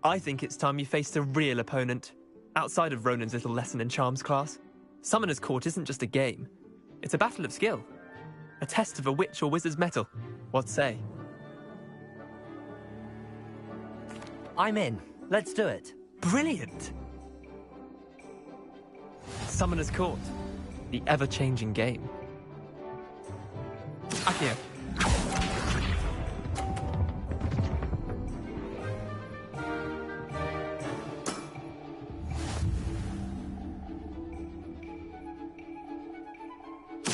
I think it's time you faced a real opponent, outside of Ronan's little lesson in charms class. Summoner's Court isn't just a game. It's a battle of skill. A test of a witch or wizard's mettle. What say? I'm in. Let's do it. Brilliant! Summoner's Court. The ever-changing game. Akio.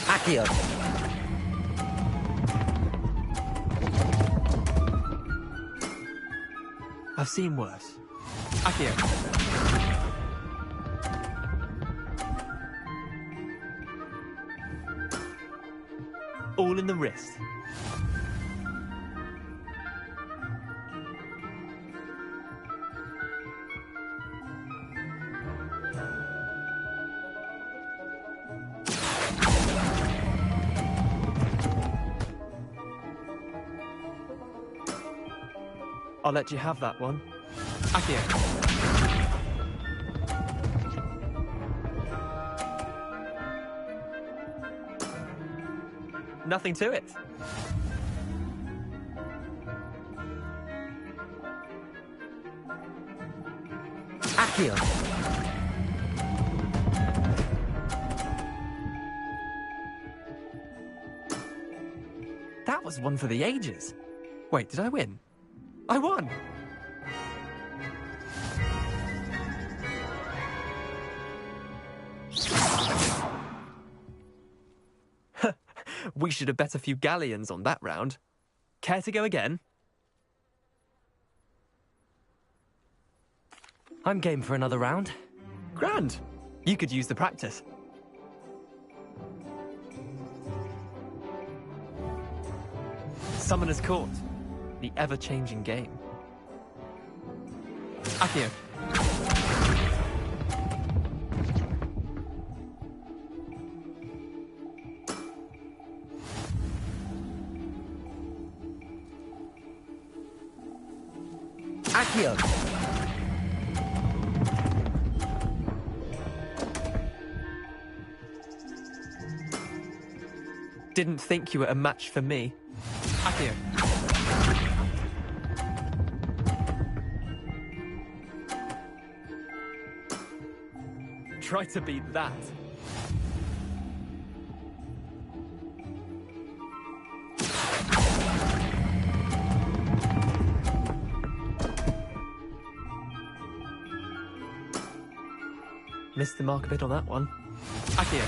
Akio. I've seen worse. Akio. All in the wrist. I'll let you have that one. Akio. Nothing to it. Akio. That was one for the ages. Wait, did I win? I won! We should have bet a few galleons on that round. Care to go again? I'm game for another round. Grand! You could use the practice. Summoner's Court. The ever-changing game. Akio. Akio. Didn't think you were a match for me. Akio. Try to beat that. Missed the mark a bit on that one. Akio.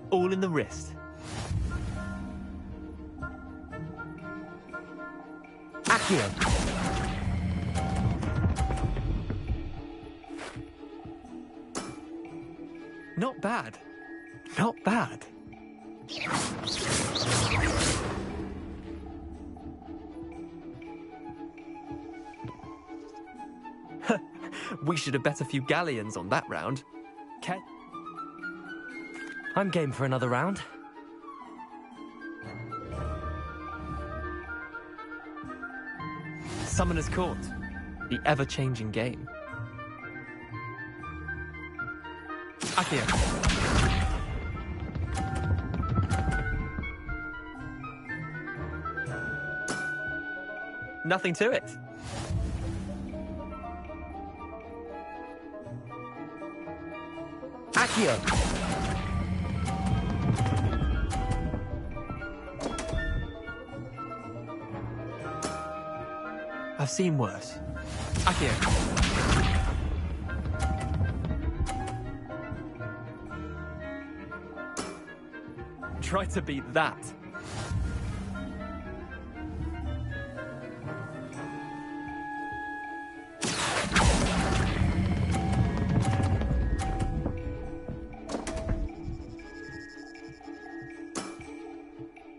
All in the wrist. Akio. Not bad. Not bad. We should have bet a few galleons on that round. I'm game for another round. Summoner's Court. The ever-changing game. Akio. Nothing to it. Akio. I've seen worse. Akio. Try to beat that.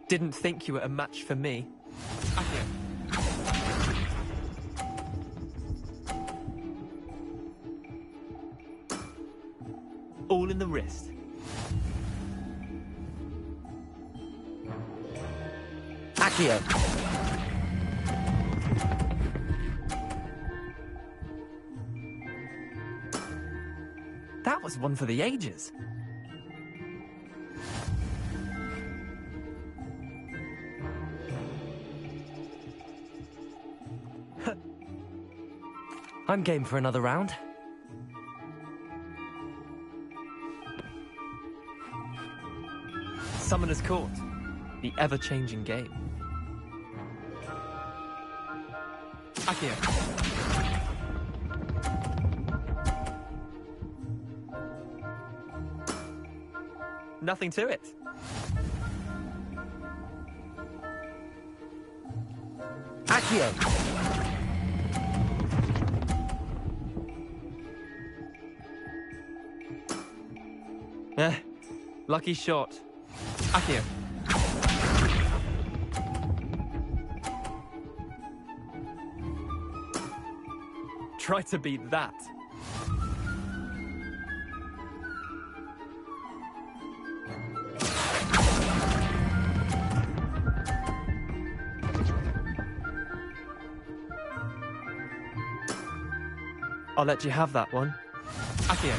Didn't think you were a match for me. Akio. All in the wrist. Accio. That was one for the ages. I'm game for another round. Summoner's Court, the ever-changing game. Akio. Nothing to it. Accio. Lucky shot. Akio. Try to beat that. I'll let you have that one. Akio.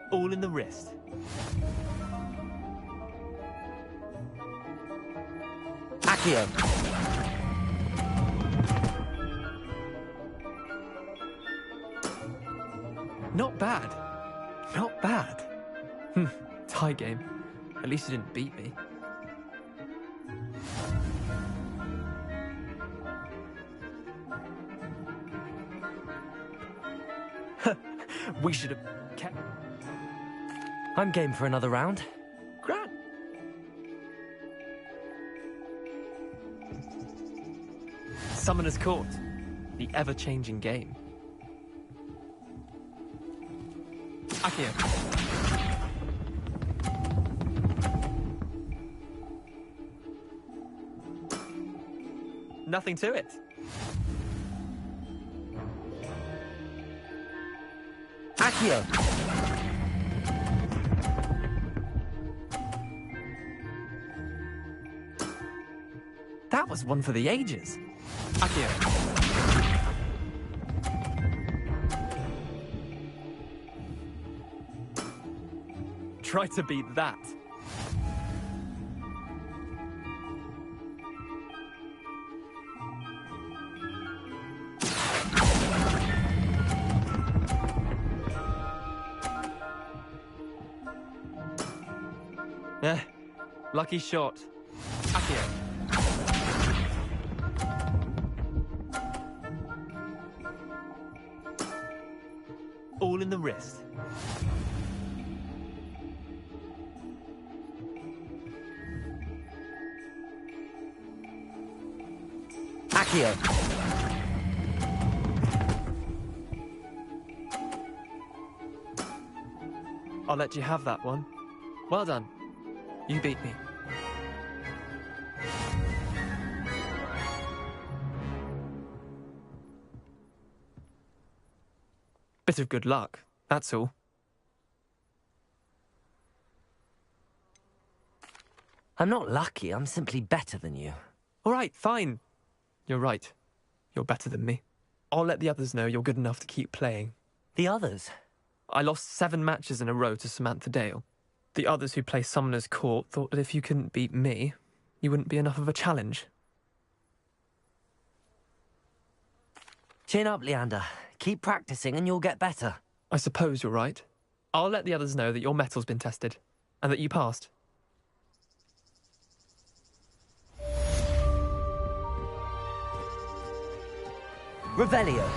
All in the wrist. Accio. Not bad. Not bad. Tie game. At least you didn't beat me. We should have kept... I'm game for another round. Grant. Summoner's Court, the ever-changing game. Akio. Nothing to it. Accio. That was one for the ages. Akio. Try to beat that. Lucky shot. Akio. All in the wrist. Accio. I'll let you have that one. Well done. You beat me. Bit of good luck, that's all. I'm not lucky, I'm simply better than you. All right, fine. You're right. You're better than me. I'll let the others know you're good enough to keep playing. The others? I lost 7 matches in a row to Samantha Dale. The others who play Summoner's Court thought that if you couldn't beat me, you wouldn't be enough of a challenge. Chin up, Leander. Keep practicing and you'll get better. I suppose you're right. I'll let the others know that your metal's been tested, and that you passed. Revelio.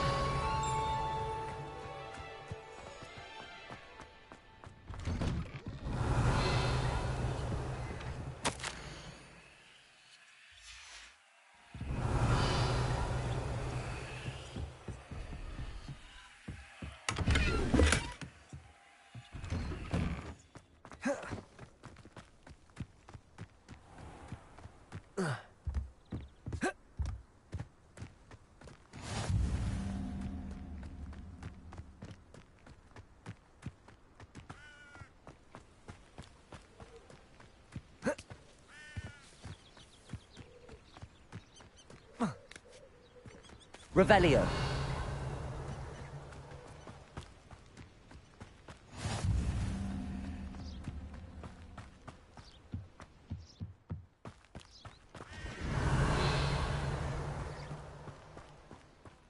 Revelio.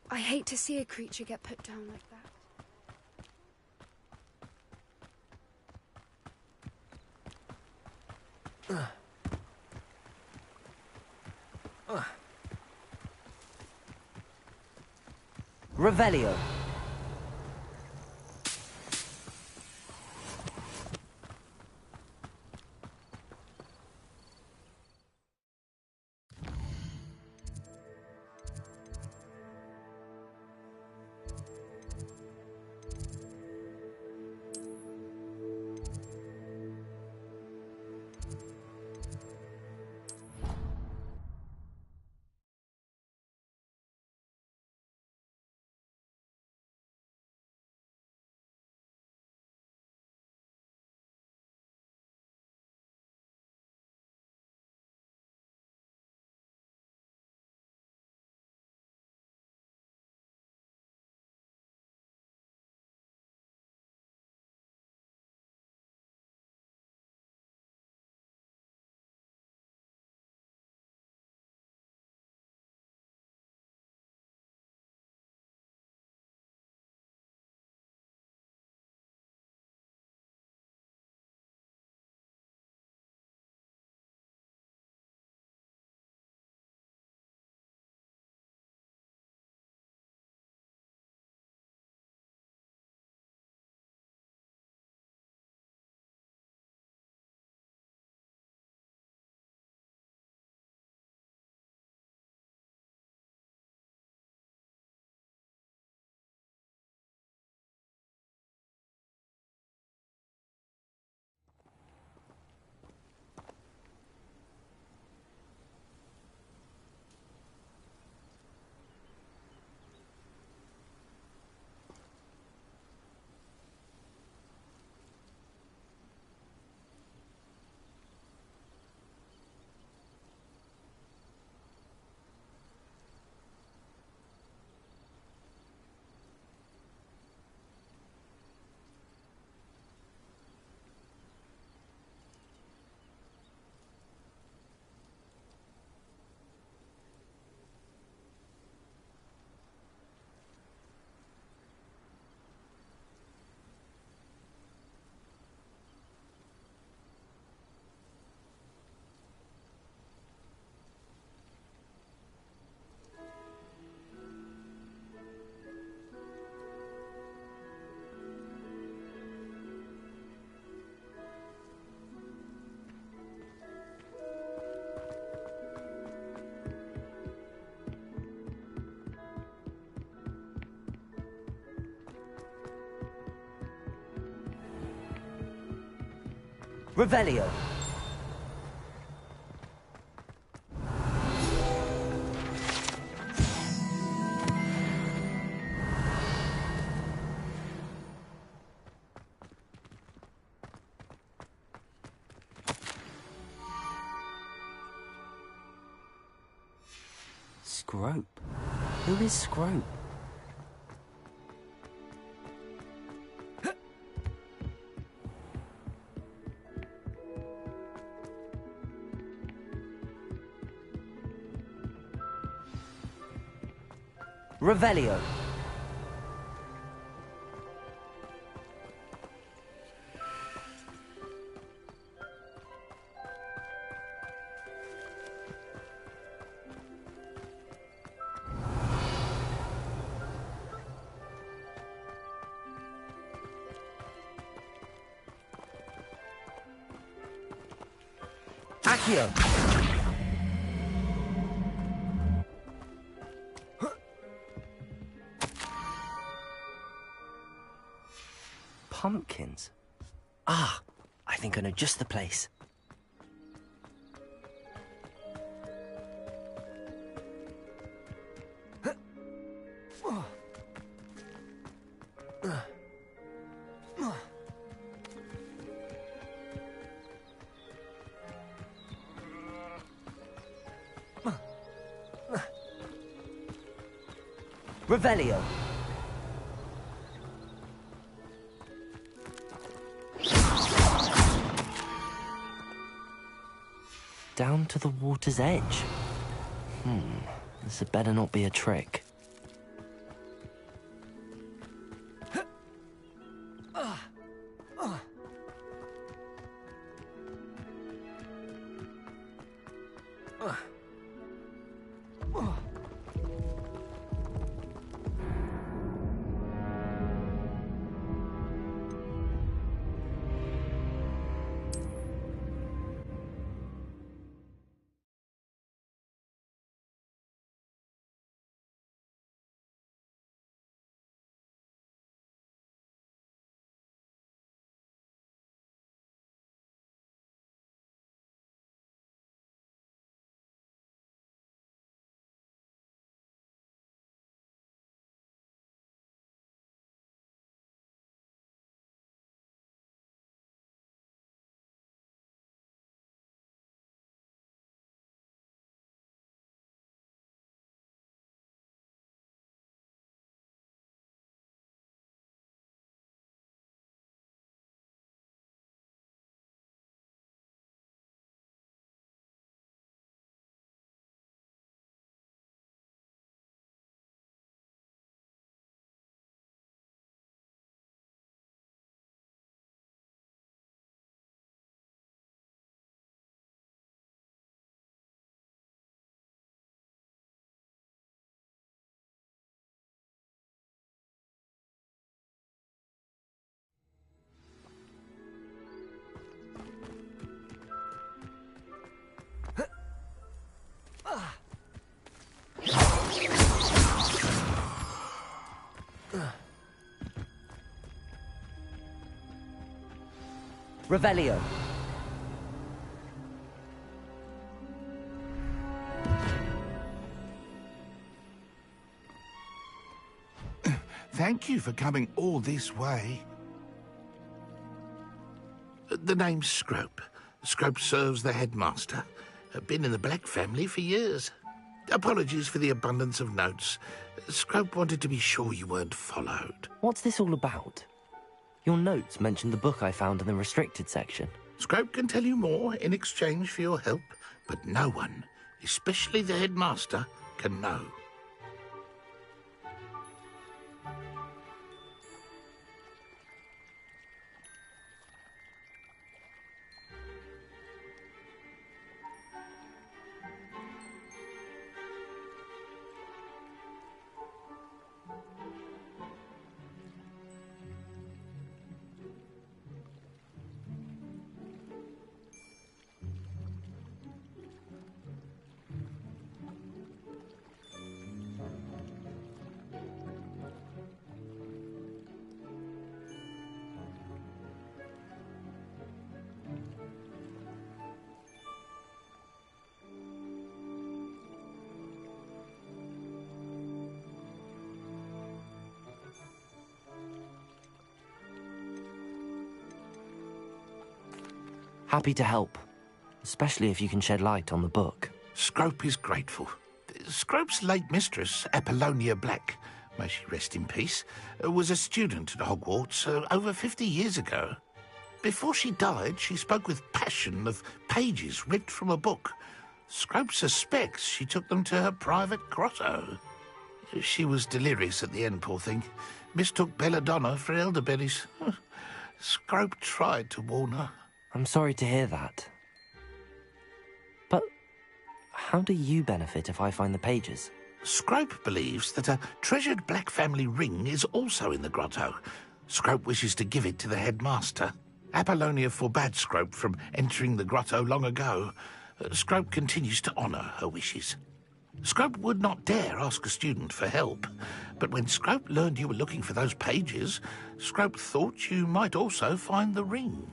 I hate to see a creature get put down like that. Revelio. Revelio. Scrope? Who is Scrope? Revelio. Accio. Pumpkins. Ah, I think I know just the place. Revelio. Down to the water's edge. This had better not be a trick. Revelio. Thank you for coming all this way. The name's Scrope. Scrope serves the headmaster. Been in the Black family for years. Apologies for the abundance of notes. Scrope wanted to be sure you weren't followed. What's this all about? Your notes mentioned the book I found in the restricted section. Scrope can tell you more in exchange for your help, but no one, especially the headmaster, can know. Happy to help, especially if you can shed light on the book. Scrope is grateful. Scrope's late mistress, Apollonia Black, may she rest in peace, was a student at Hogwarts over 50 years ago. Before she died, she spoke with passion of pages ripped from a book. Scrope suspects she took them to her private grotto. She was delirious at the end, poor thing. Mistook belladonna for elderberries. Scrope tried to warn her. I'm sorry to hear that. But how do you benefit if I find the pages? Scrope believes that a treasured Black family ring is also in the grotto. Scrope wishes to give it to the headmaster. Apollonia forbade Scrope from entering the grotto long ago. Scrope continues to honour her wishes. Scrope would not dare ask a student for help, but when Scrope learned you were looking for those pages, Scrope thought you might also find the ring.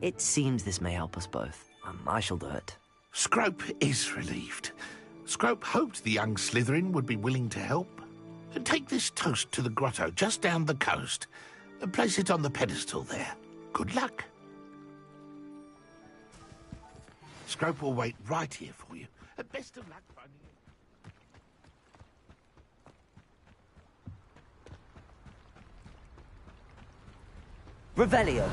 It seems this may help us both. I shall do it. Scrope is relieved. Scrope hoped the young Slytherin would be willing to help. Take this toast to the grotto just down the coast. Place it on the pedestal there. Good luck. Scrope will wait right here for you. Best of luck finding it. Revelio.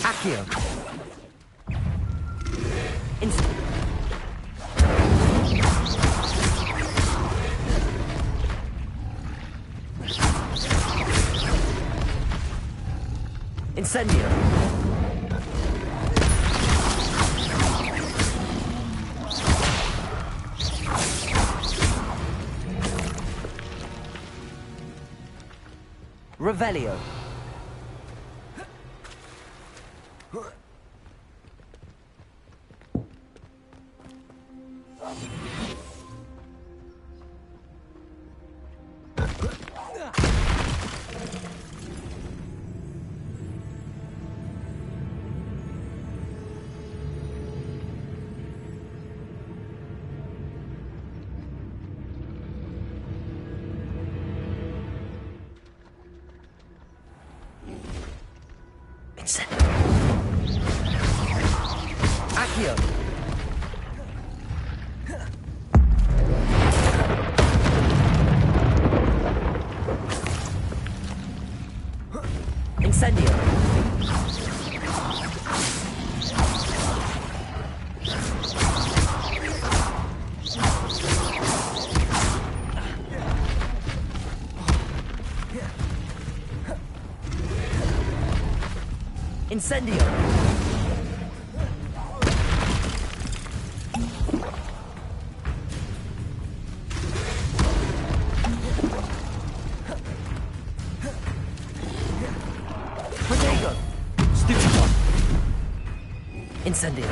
Accio. Incendio. Revelio. Accio. Incendio. Incendio. Incendio.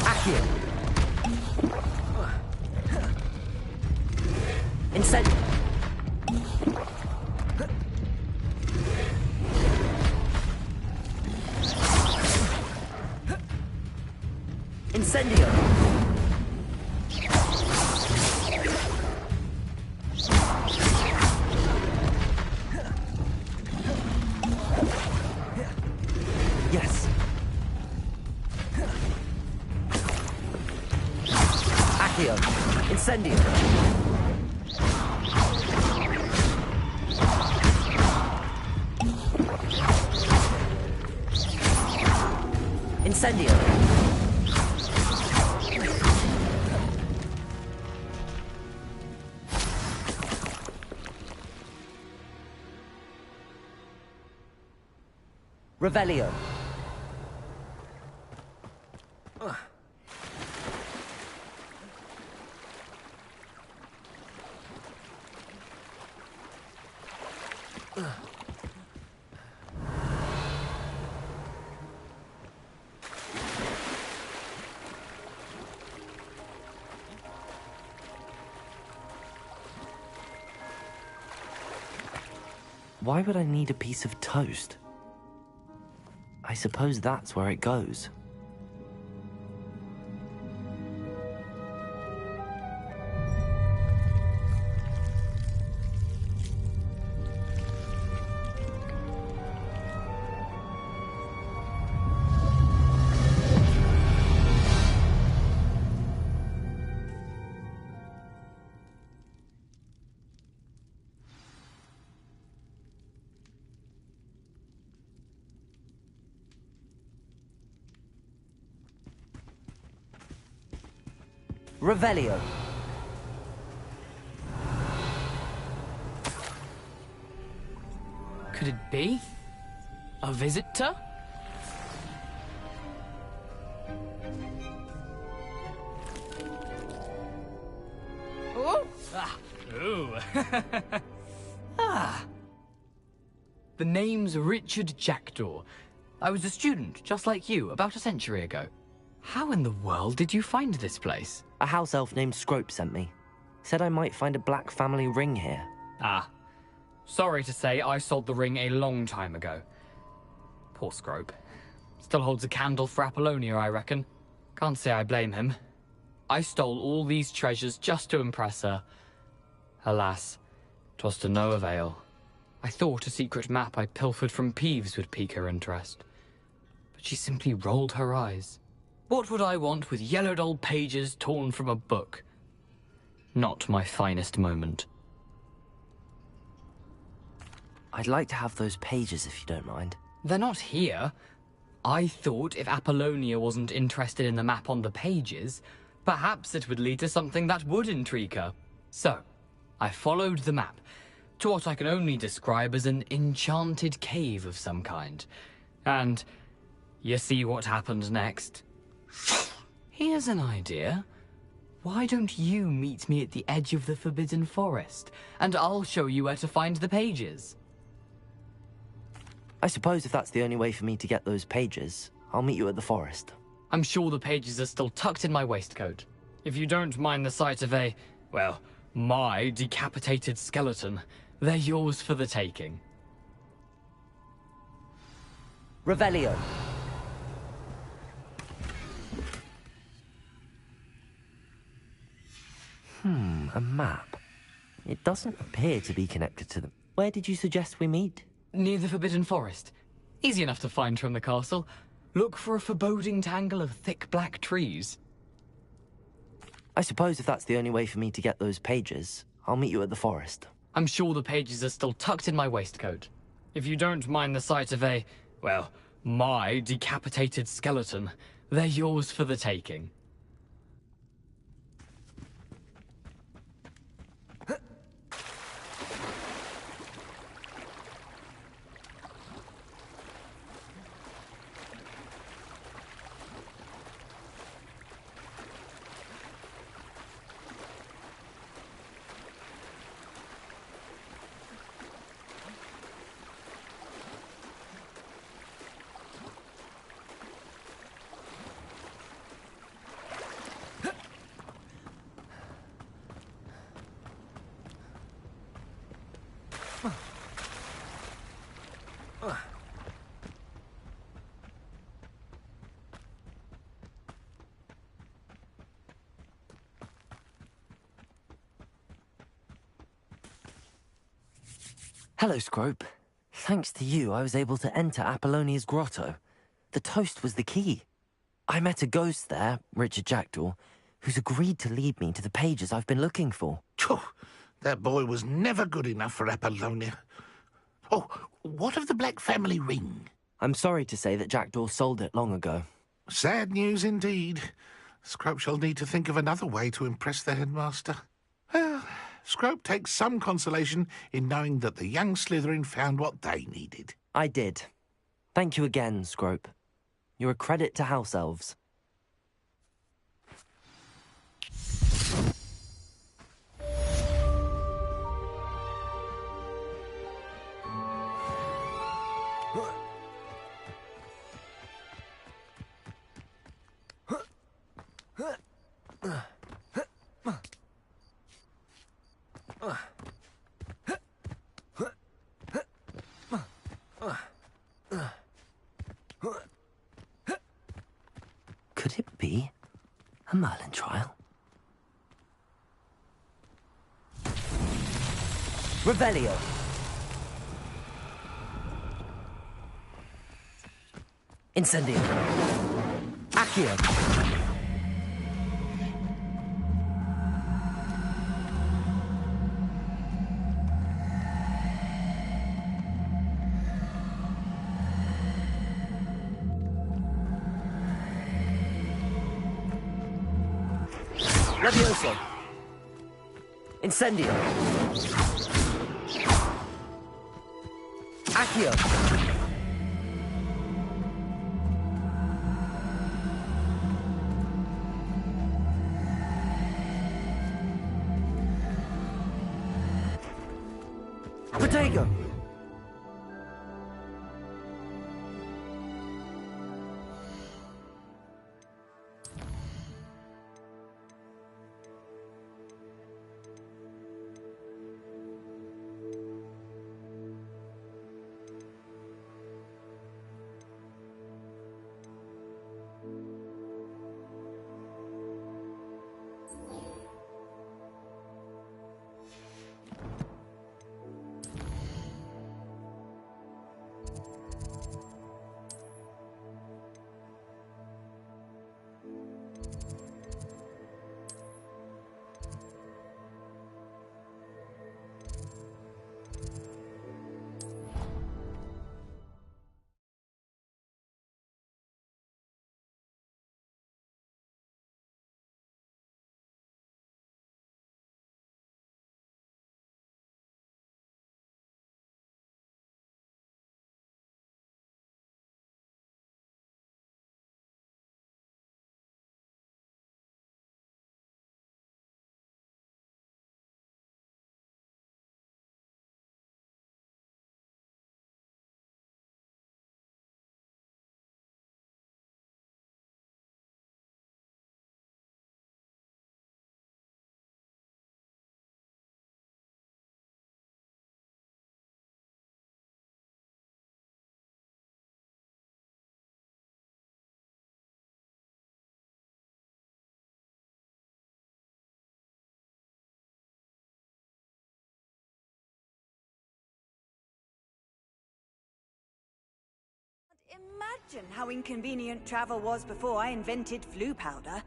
Accio. Incendio. Incendio. Yes. Accio. Incendio. Incendio. Revelio. Why would I need a piece of toast? I suppose that's where it goes. Revelio. Could it be? A visitor? Oh! Ah. Ooh. Ah. The name's Richard Jackdaw. I was a student, just like you, about a century ago. How in the world did you find this place? A house elf named Scrope sent me. Said I might find a black family ring here. Ah. Sorry to say, I sold the ring a long time ago. Poor Scrope. Still holds a candle for Apollonia, I reckon. Can't say I blame him. I stole all these treasures just to impress her. Alas, 'twas to no avail. I thought a secret map I pilfered from Peeves would pique her interest. but she simply rolled her eyes. What would I want with yellowed old pages torn from a book? Not my finest moment. I'd like to have those pages if you don't mind. They're not here. I thought if Apollonia wasn't interested in the map on the pages, perhaps it would lead to something that would intrigue her. So, I followed the map to what I can only describe as an enchanted cave of some kind. And you see what happened next? Here's an idea. Why don't you meet me at the edge of the Forbidden Forest, and I'll show you where to find the pages? I suppose if that's the only way for me to get those pages, I'll meet you at the forest. I'm sure the pages are still tucked in my waistcoat. If you don't mind the sight of a, well, my decapitated skeleton, they're yours for the taking. Revelio. A map. It doesn't appear to be connected to them. Where did you suggest we meet? Near the Forbidden Forest. Easy enough to find from the castle. Look for a foreboding tangle of thick black trees. I suppose if that's the only way for me to get those pages, I'll meet you at the forest. I'm sure the pages are still tucked in my waistcoat. If you don't mind the sight of a, well, my decapitated skeleton, they're yours for the taking. Hello, Scrope. Thanks to you, I was able to enter Apollonia's grotto. The toast was the key. I met a ghost there, Richard Jackdaw, who's agreed to lead me to the pages I've been looking for. Phew, that boy was never good enough for Apollonia. Oh, what of the Black family ring? I'm sorry to say that Jackdaw sold it long ago. Sad news indeed. Scrope shall need to think of another way to impress the headmaster. Well, Scrope takes some consolation in knowing that the young Slytherin found what they needed. I did. Thank you again, Scrope. You're a credit to House Elves. Could it be a Merlin trial? Revelio. Incendio. Accio. Levioso. Incendio. Accio. Protego. Imagine how inconvenient travel was before I invented flu powder.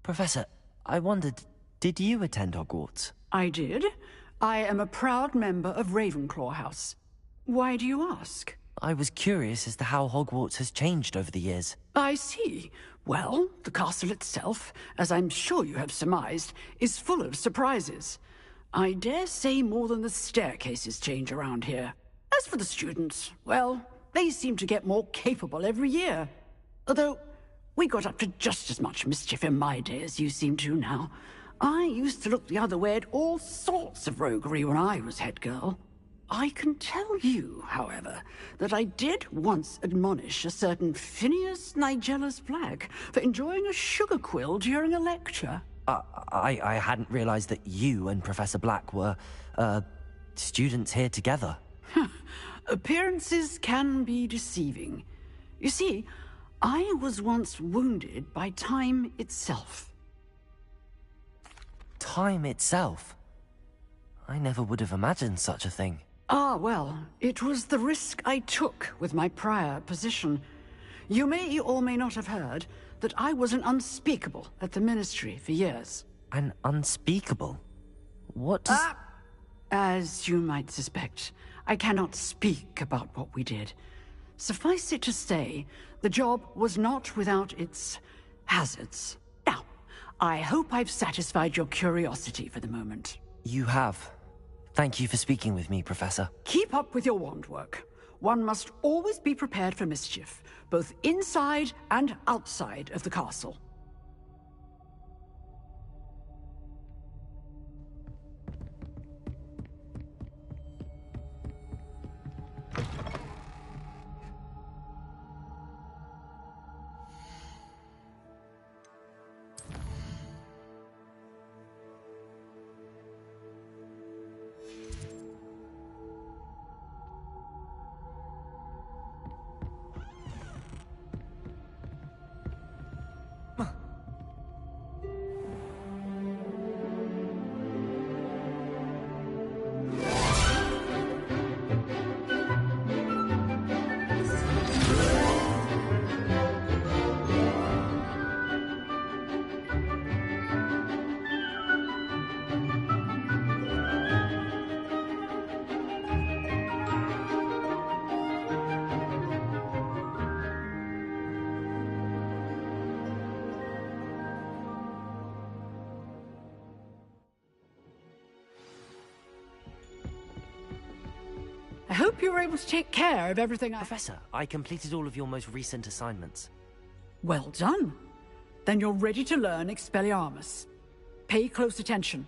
Professor, I wondered, did you attend Hogwarts? I did. I am a proud member of Ravenclaw House. Why do you ask? I was curious as to how Hogwarts has changed over the years. I see. Well, the castle itself, as I'm sure you have surmised, is full of surprises. I dare say more than the staircases change around here. As for the students, well, they seem to get more capable every year. Although, we got up to just as much mischief in my day as you seem to now. I used to look the other way at all sorts of roguery when I was head girl. I can tell you, however, that I did once admonish a certain Phineas Nigellus Black for enjoying a sugar quill during a lecture. I hadn't realized that you and Professor Black were, students here together. Appearances can be deceiving. You see, I was once wounded by time itself. Time itself? I never would have imagined such a thing. Ah, well, it was the risk I took with my prior position. You may or may not have heard that I was an unspeakable at the Ministry for years. An unspeakable? What does... As you might suspect, I cannot speak about what we did. Suffice it to say, the job was not without its hazards. Now, I hope I've satisfied your curiosity for the moment. You have. Thank you for speaking with me, Professor. Keep up with your wand work. One must always be prepared for mischief, both inside and outside of the castle. I hope you were able to take care of everything Professor, I completed all of your most recent assignments. Well done. Then you're ready to learn Expelliarmus. Pay close attention.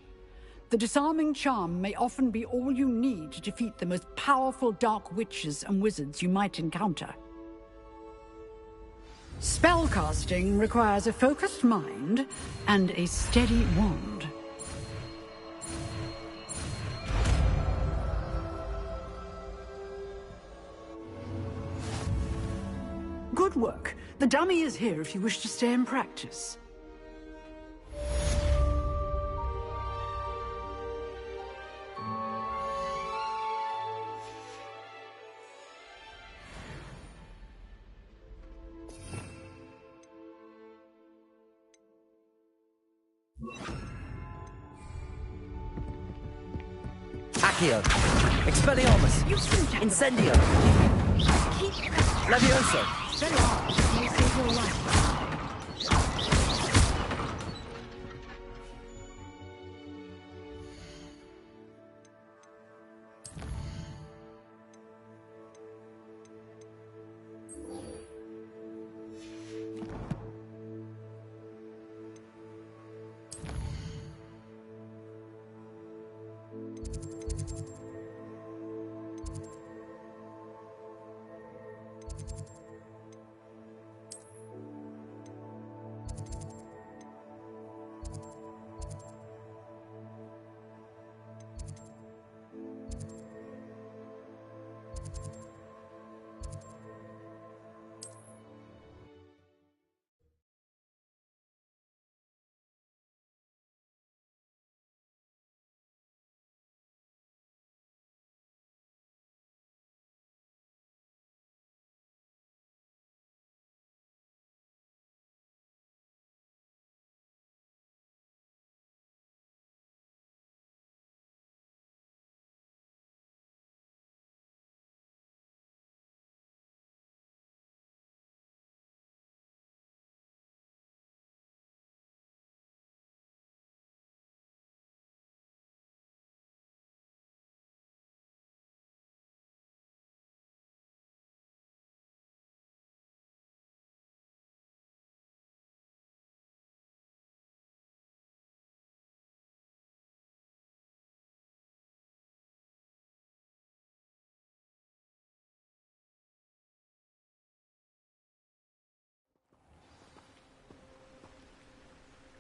The disarming charm may often be all you need to defeat the most powerful dark witches and wizards you might encounter. Spellcasting requires a focused mind and a steady wand. Good work. The dummy is here if you wish to stay and practice. Accio! Expelliarmus! Incendio! Levioso!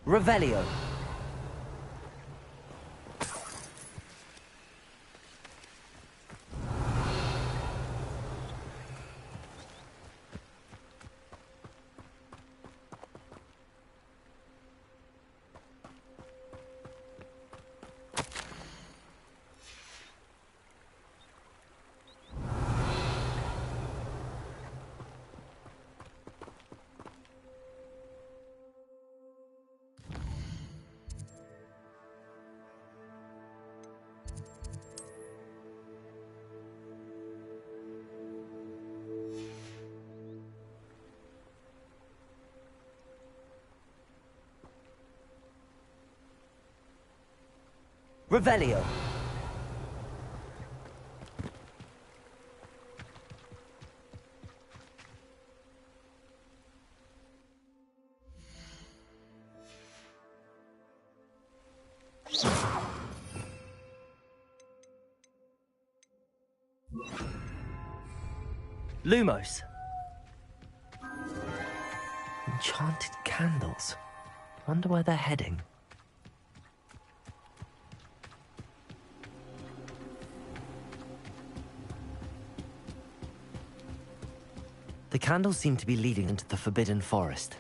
Revelio. Revelio. Lumos. Enchanted candles. Wonder where they're heading. The candles seem to be leading into the Forbidden Forest.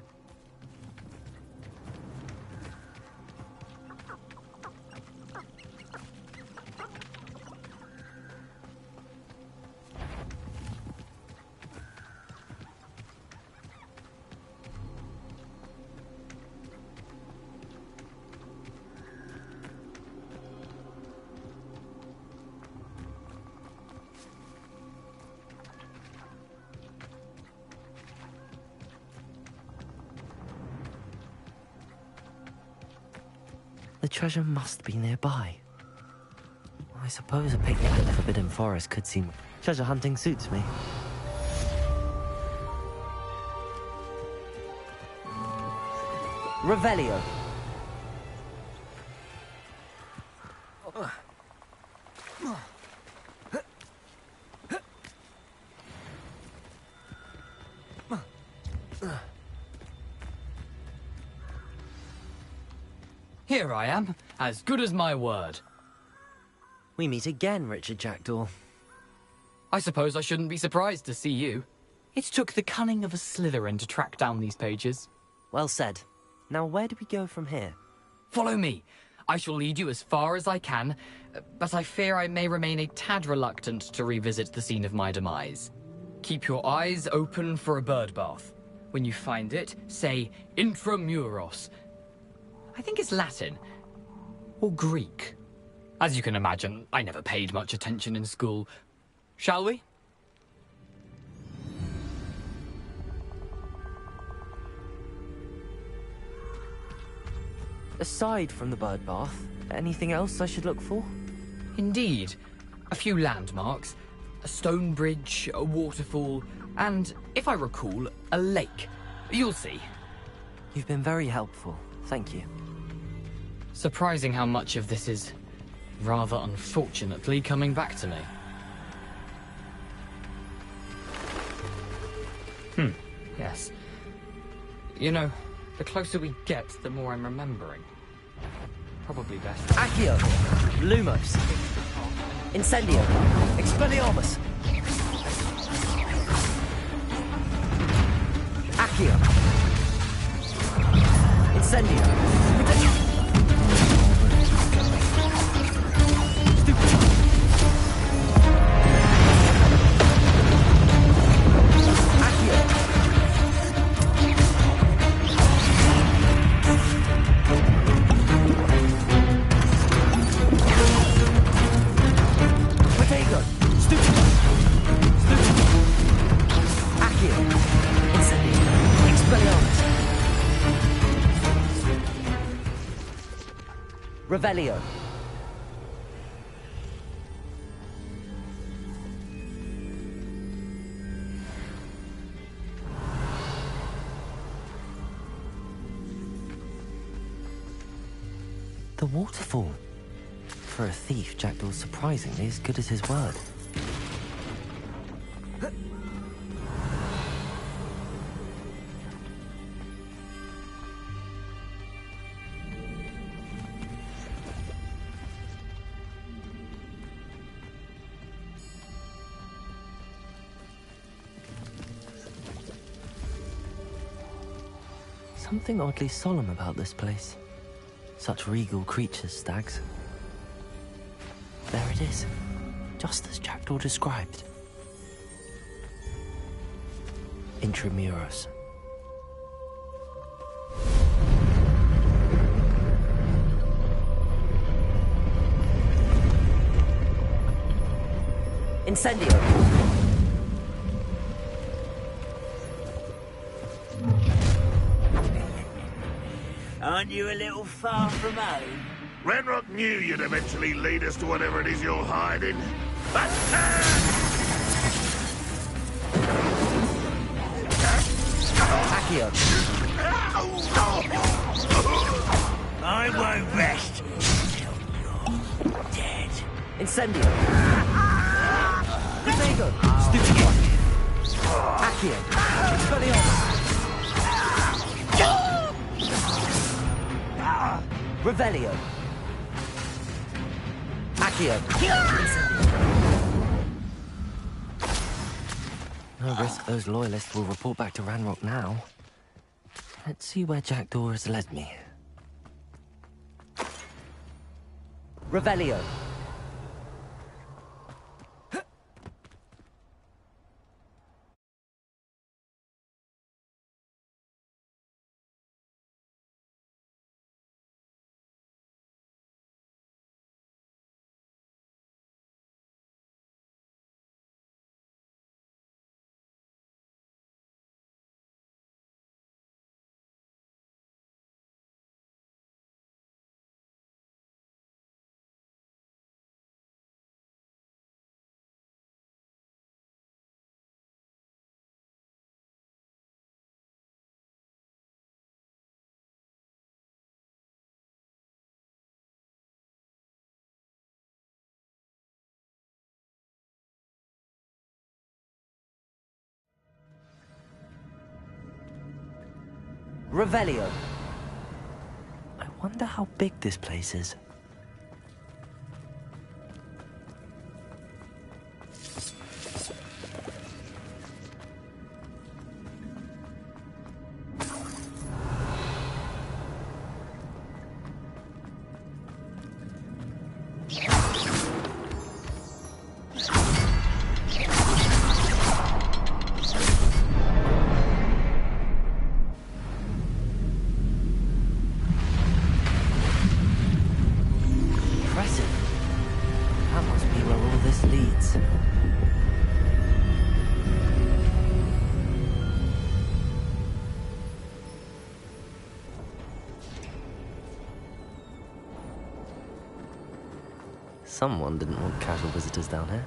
The treasure must be nearby. I suppose a picnic in the Forbidden Forest could seem... Treasure hunting suits me. Revelio. Here I am, as good as my word. We meet again, Richard Jackdaw. I suppose I shouldn't be surprised to see you. It took the cunning of a Slytherin to track down these pages. Well said. Now where do we go from here? Follow me. I shall lead you as far as I can, but I fear I may remain a tad reluctant to revisit the scene of my demise. Keep your eyes open for a bird bath. When you find it, say intramuros. I think it's Latin. Or Greek. As you can imagine, I never paid much attention in school. Shall we? Aside from the bird bath, anything else I should look for? Indeed. A few landmarks. A stone bridge, a waterfall, and, if I recall, a lake. You'll see. You've been very helpful. Thank you. Surprising how much of this is, rather unfortunately, coming back to me. Yes. You know, the closer we get, the more I'm remembering. Probably best. Accio! Lumos! Incendio! Expelliarmus! Accio! Incendio! Revelio. The waterfall. For a thief, Jackdaw's surprisingly as good as his word. something oddly solemn about this place. Such regal creatures, stags. There it is, just as Jackdaw described. Intramuros. Incendio! Aren't you a little far from home? Ranrock knew you'd eventually lead us to whatever it is you're hiding. But Accio! I won't rest until you're dead. Incendio! Disago! Stupefy! Accio! Expelliarmus! Revelio! Accio! No risk those loyalists will report back to Ranrock now. Let's see where Jackdaw has led me. Revelio! Revelio! I wonder how big this place is. Someone didn't want casual visitors down here.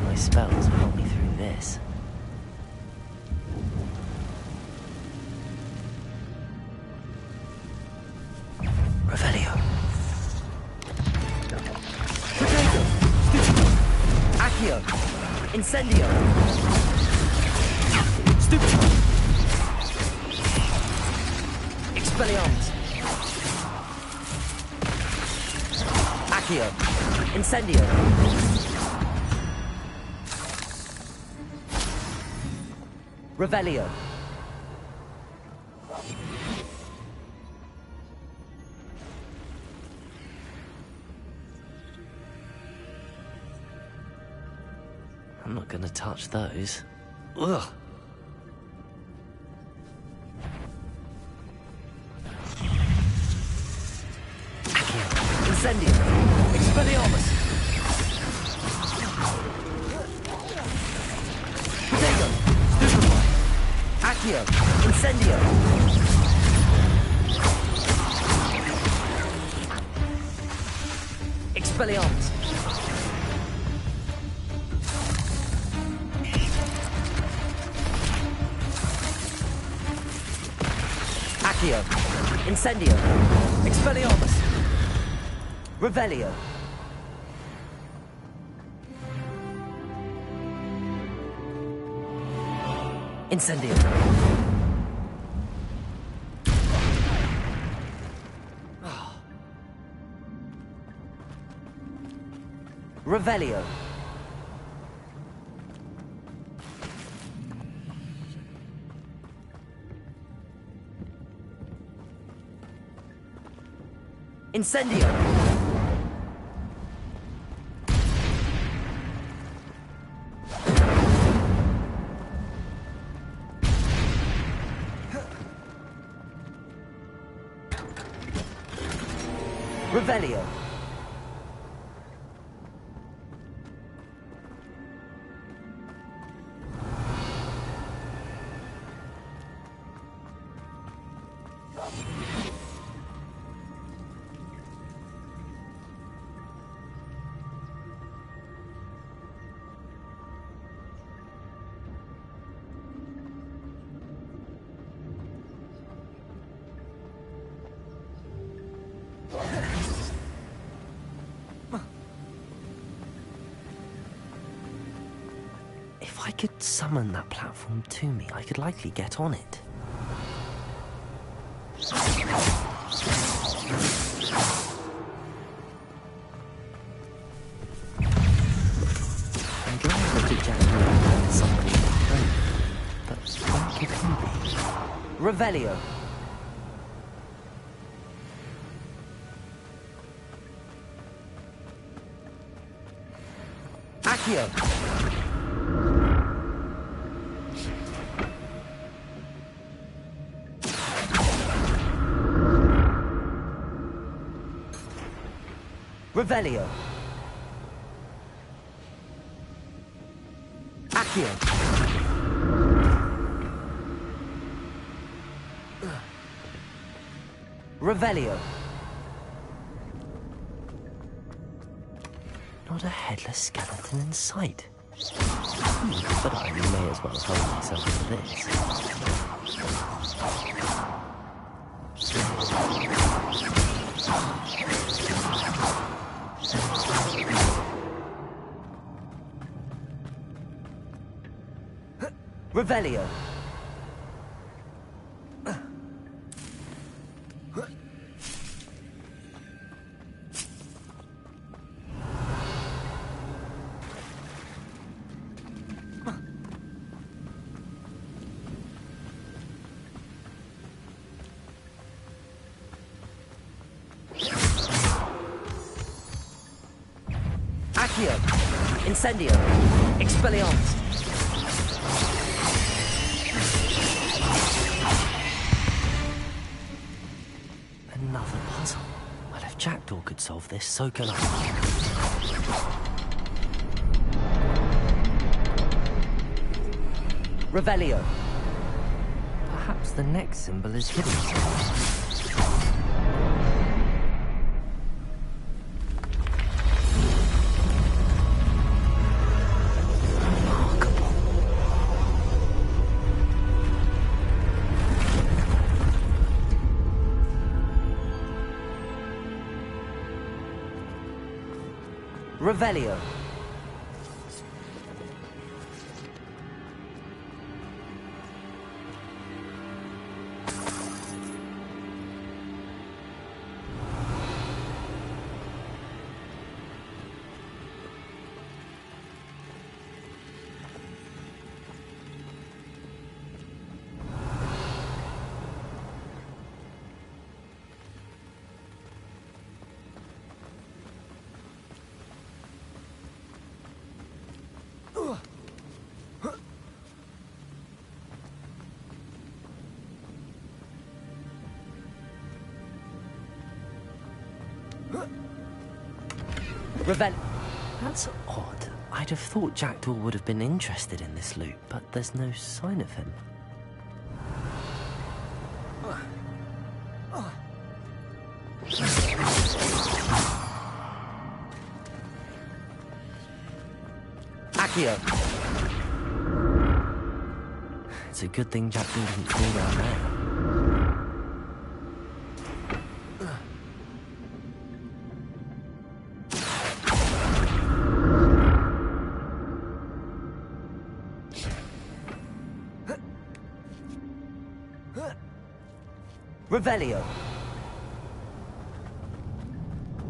My spells help me through this. Revelio. Accio! Incendio! Stupid! Expelliarmus! Accio! Incendio! Revelio! I'm not gonna touch those. Ugh! Incendio! Expelliarmus! Potato! Stupefy! Accio! Incendio! Expelliarmus! Accio! Incendio! Expelliarmus! Revelio! Incendio! Revelio. Incendio. Revelio. If I could summon that platform to me, I could likely get on it. I'm glad that Jack knew somebody behind me, but where could he be? Revelio. Accio. Revelio. Accio. Revelio. Not a headless skeleton in sight. But I may as well hold myself to this. Revelio. Accio. Incendio. Expelliarmus. Another puzzle. Well, if Jackdaw could solve this, so can I. Revelio. Perhaps the next symbol is hidden somewhere. Revelio. Revel. That's odd. I'd have thought Jackdaw would have been interested in this loot, but there's no sign of him. Accio. It's a good thing Jackdaw didn't fall down there. Revelio.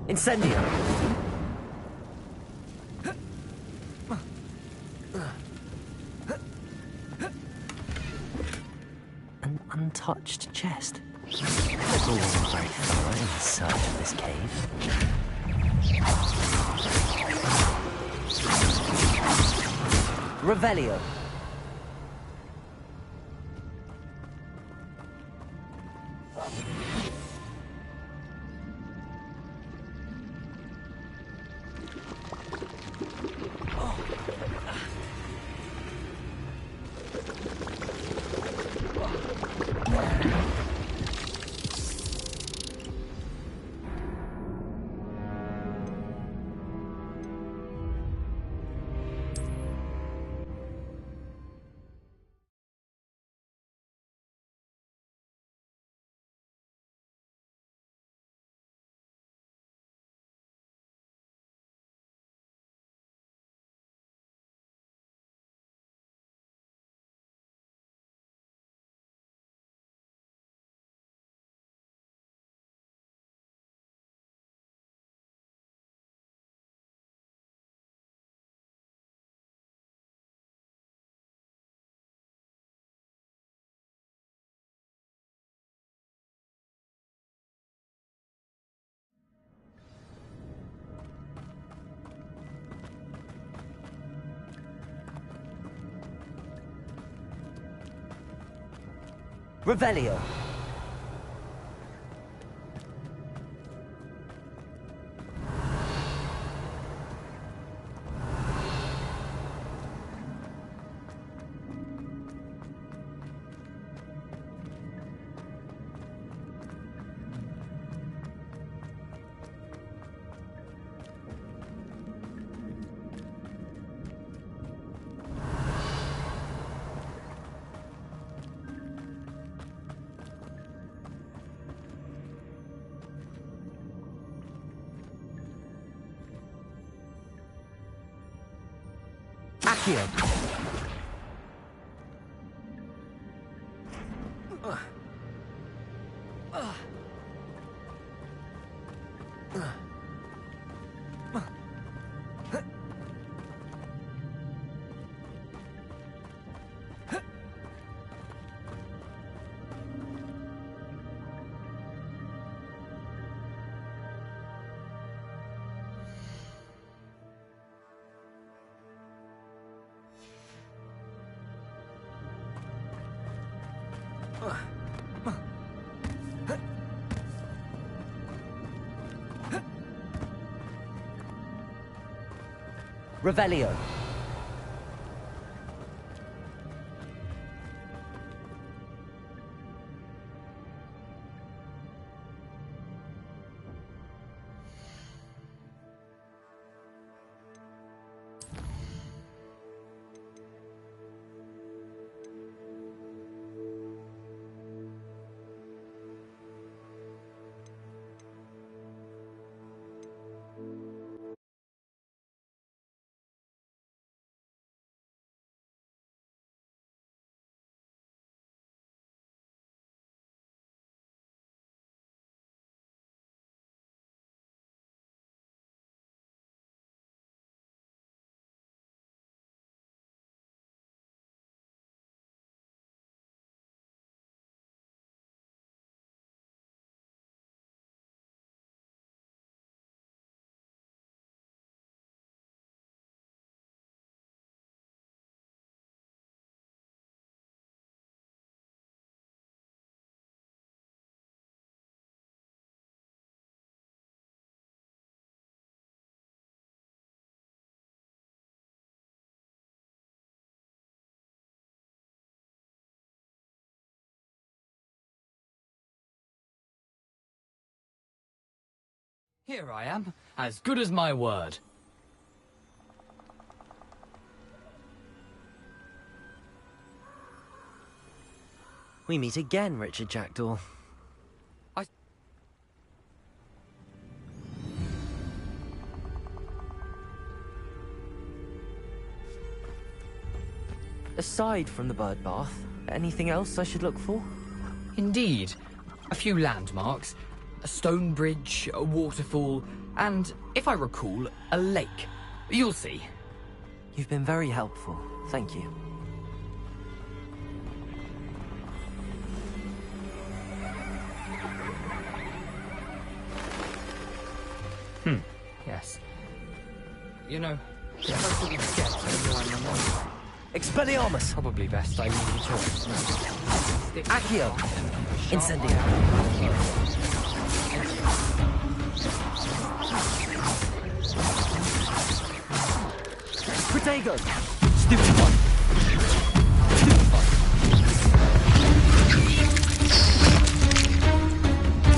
Incendio. An untouched chest. It's always very thorough in search of this cave. Revelio. Revelio. Akun. Revelio. Here I am, as good as my word. We meet again, Richard Jackdaw. Aside from the bird bath, anything else I should look for? Indeed. A few landmarks, a stone bridge, a waterfall, and, if I recall, a lake. You'll see. You've been very helpful. Thank you. Yes. You know, if I couldn't get everyone in the Expelliarmus! probably best I leave you to it. Accio! Incendio! Protego! Stupefy! Stupefy!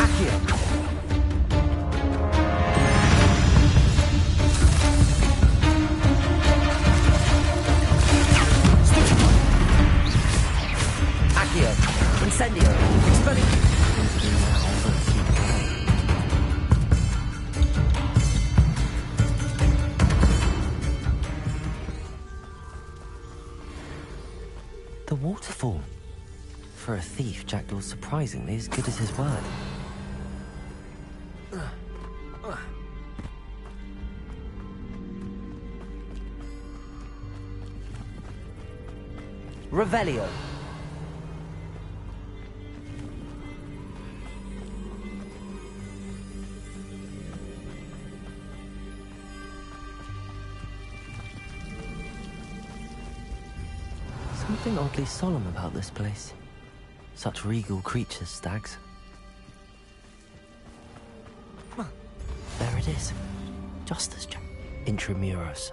Accio! Accio! Incendio! Expelliarmus! The waterfall. For a thief, Jackdaw's surprisingly as good as his word. Revelio. Something oddly solemn about this place. Such regal creatures, stags. There it is. Just as Intramuros.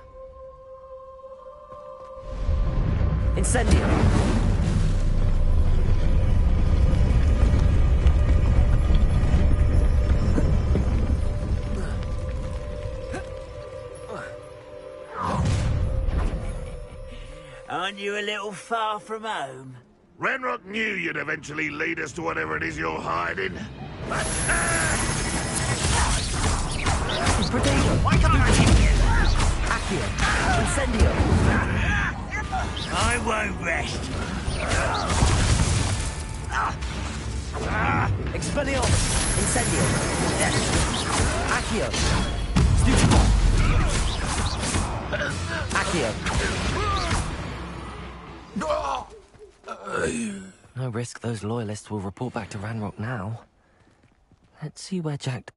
Incendio! Aren't you a little far from home? Ranrock knew you'd eventually lead us to whatever it is you're hiding. Protego! Why can't I hit you? Accio! Incendio! I won't rest. Expelliarmus! Incendio! Accio! Stupefy! Accio! No risk those loyalists will report back to Ranrock now. Let's see where Jack...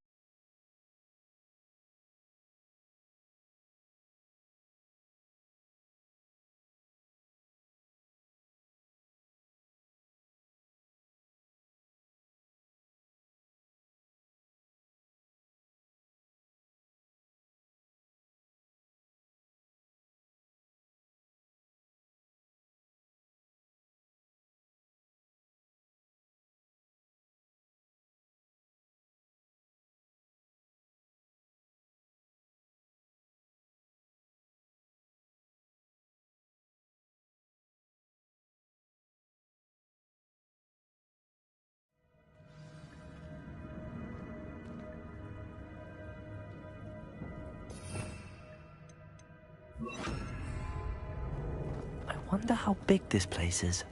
I wonder how big this place is.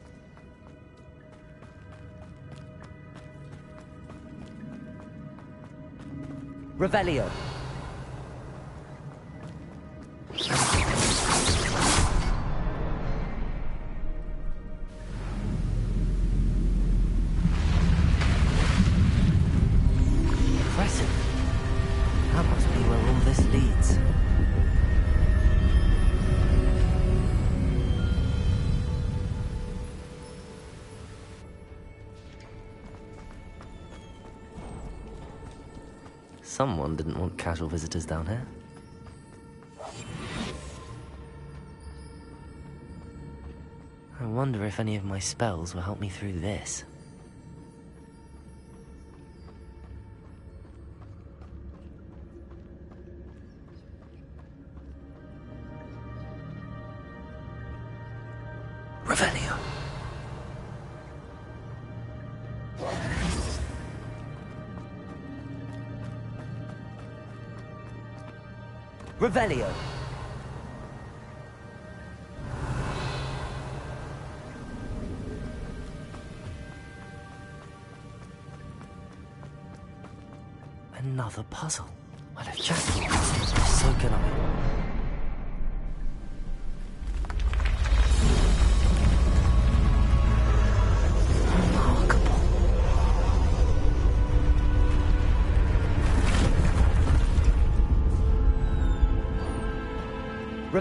Revelio. Impressive. That must be where all this leads. Someone didn't want casual visitors down here. I wonder if any of my spells will help me through this. Revelio. Revelio. Another puzzle. Well, if Jack so can I.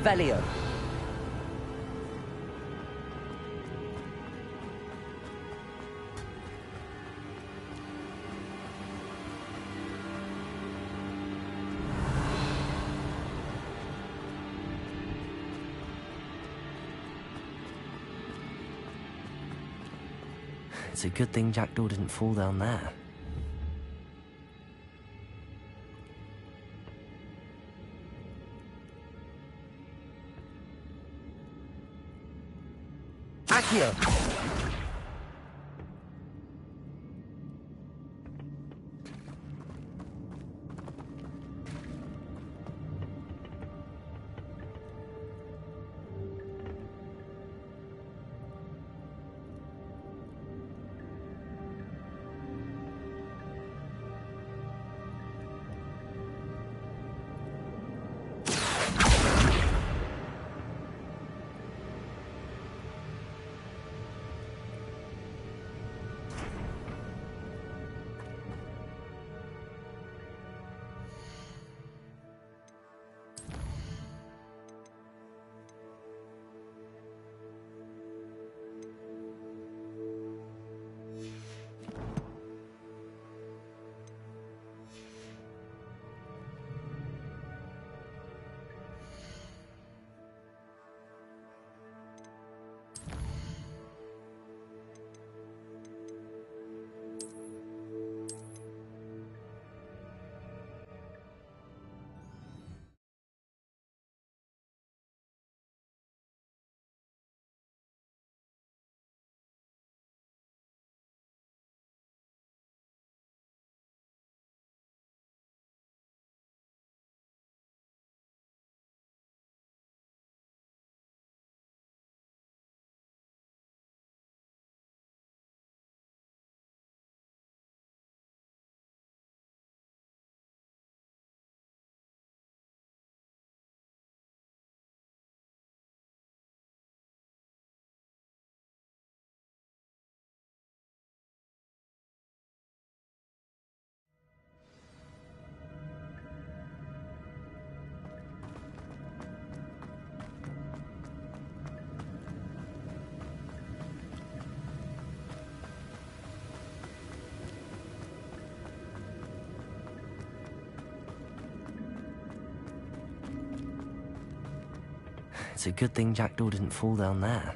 Revelio. It's a good thing Jackdaw didn't fall down there. Accio! It's a good thing Jackdaw didn't fall down there.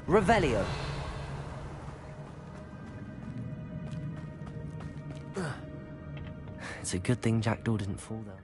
Revelio. It's a good thing Jackdaw didn't fall down.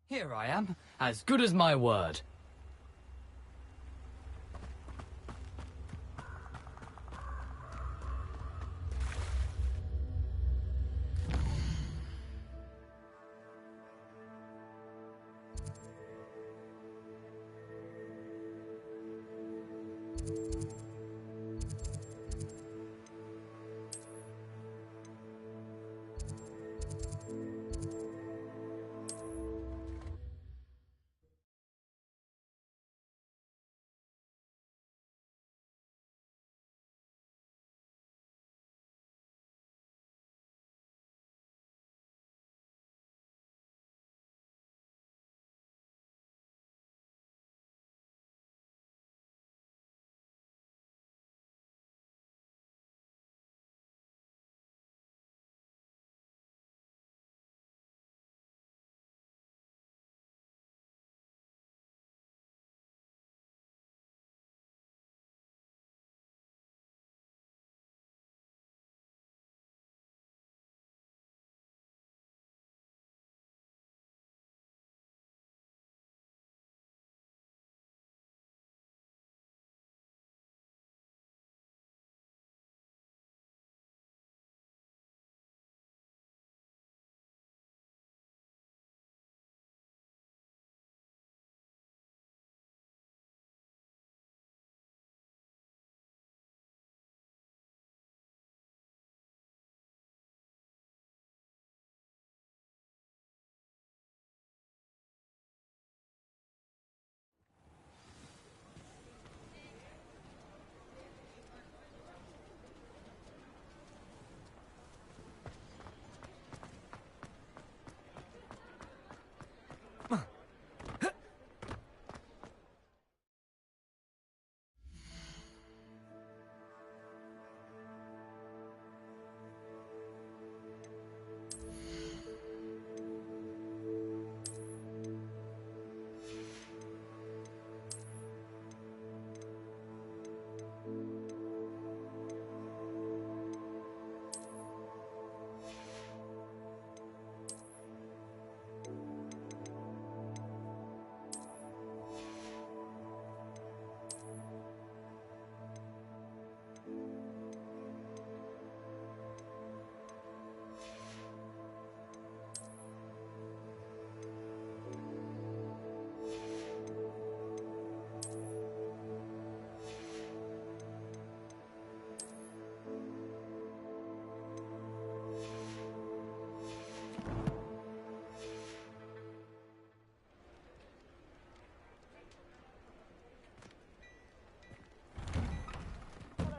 Here I am, as good as my word.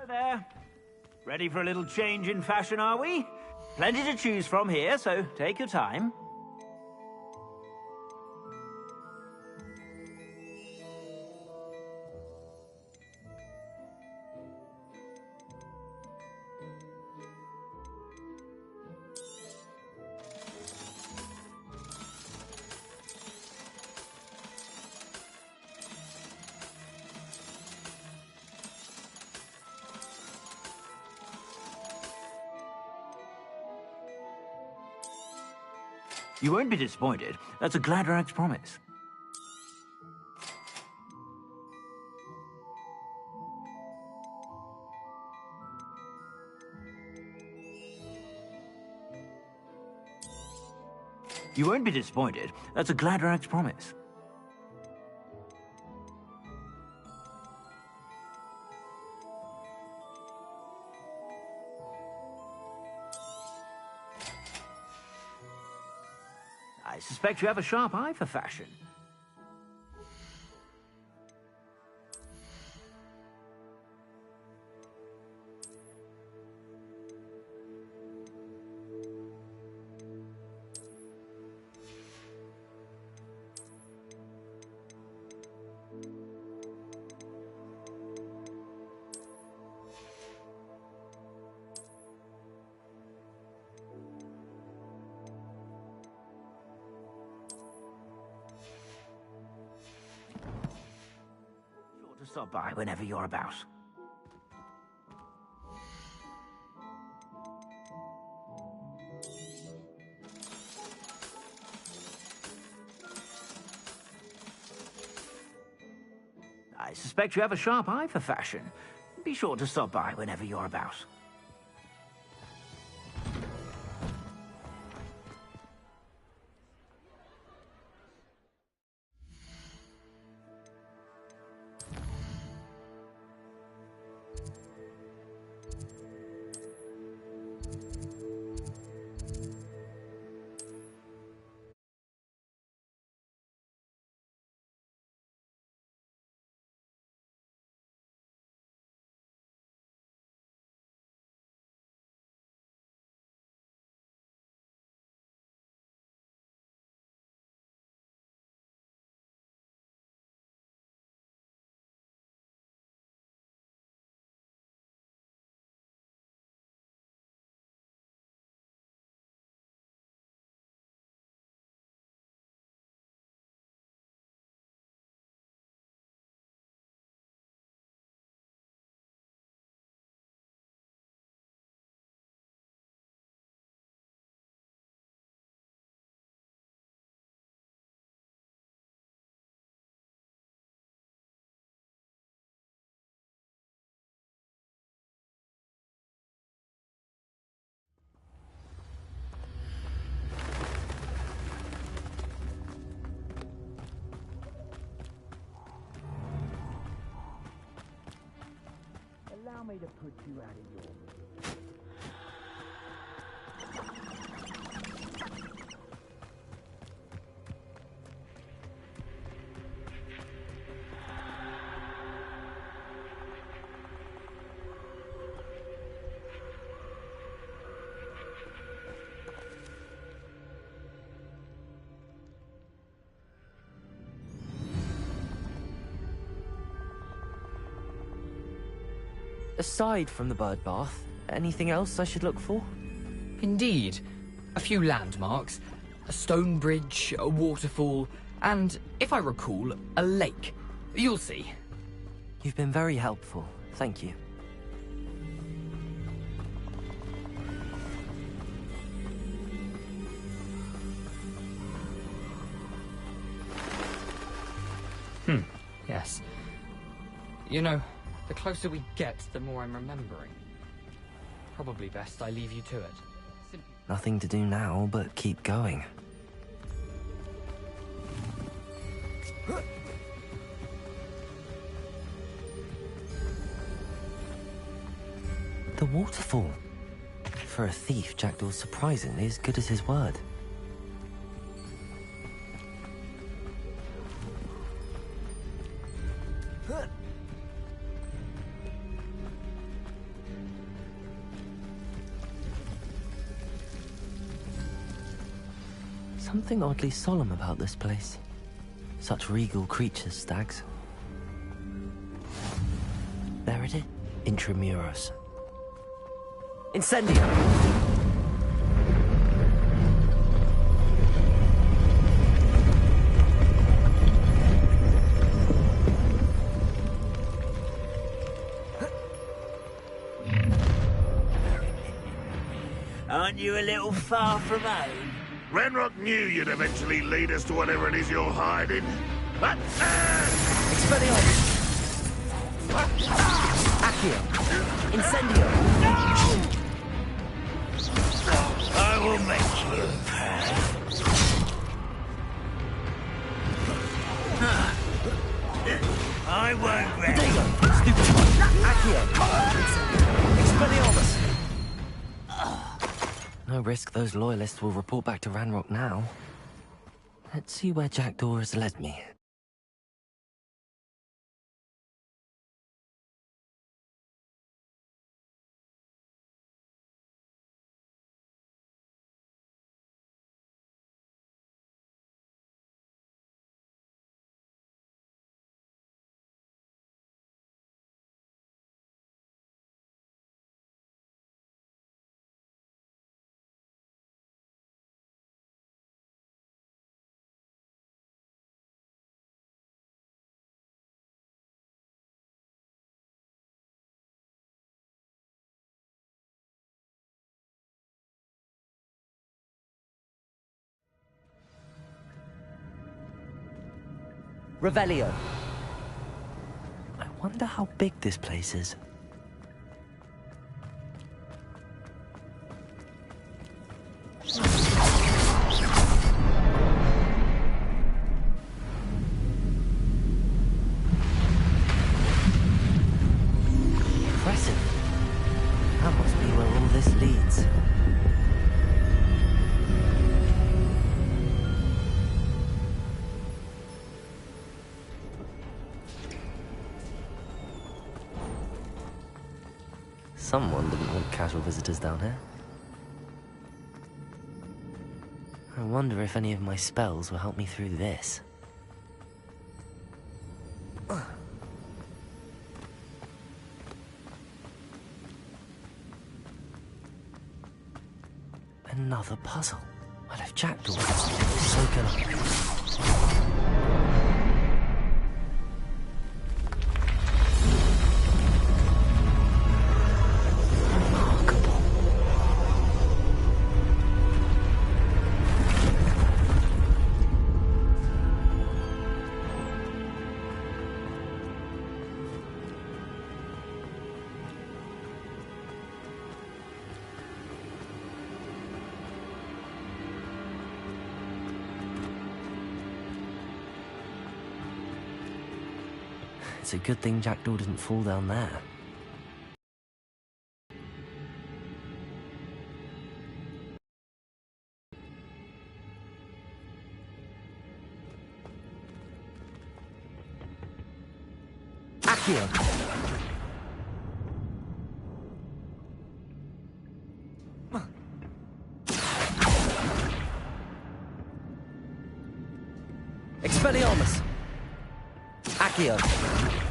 There. Ready for a little change in fashion, are we? Plenty to choose from here, so take your time. You won't be disappointed. That's a Gladrag's promise. You won't be disappointed. That's a Gladrag's promise. I suspect you have a sharp eye for fashion. Sure to stop by whenever you're about. I suspect you have a sharp eye for fashion. Be sure to stop by whenever you're about. Allow me to put you out of your misery. Aside from the bird bath, anything else I should look for? Indeed. A few landmarks, a stone bridge, a waterfall, and, if I recall, a lake. You'll see. You've been very helpful. Thank you. Yes. You know, the closer we get, the more I'm remembering. Probably best I leave you to it. Nothing to do now but keep going. The waterfall. For a thief, Jackdaw's surprisingly as good as his word. Something oddly solemn about this place. Such regal creatures, stags. There it is. Intramuros. Incendio! Aren't you a little far from home? Ranrock knew you'd eventually lead us to whatever it is you're hiding. Expelliarmus! Accio! Incendio! I will make you pay. I won't rest. Potato! Stupid one! Accio! Expelliarmus! No risk those loyalists will report back to Ranrock now. Let's see where Jackdaw has led me. Revelio. Wonder how big this place is. Impressive. That must be where all this leads. Someone didn't want casual visitors down here. I wonder if any of my spells will help me through this. Another puzzle. Well, if Jackdaw is so gonna... It's a good thing Jackdaw didn't fall down there. Akun! Expelliarmus! Akun!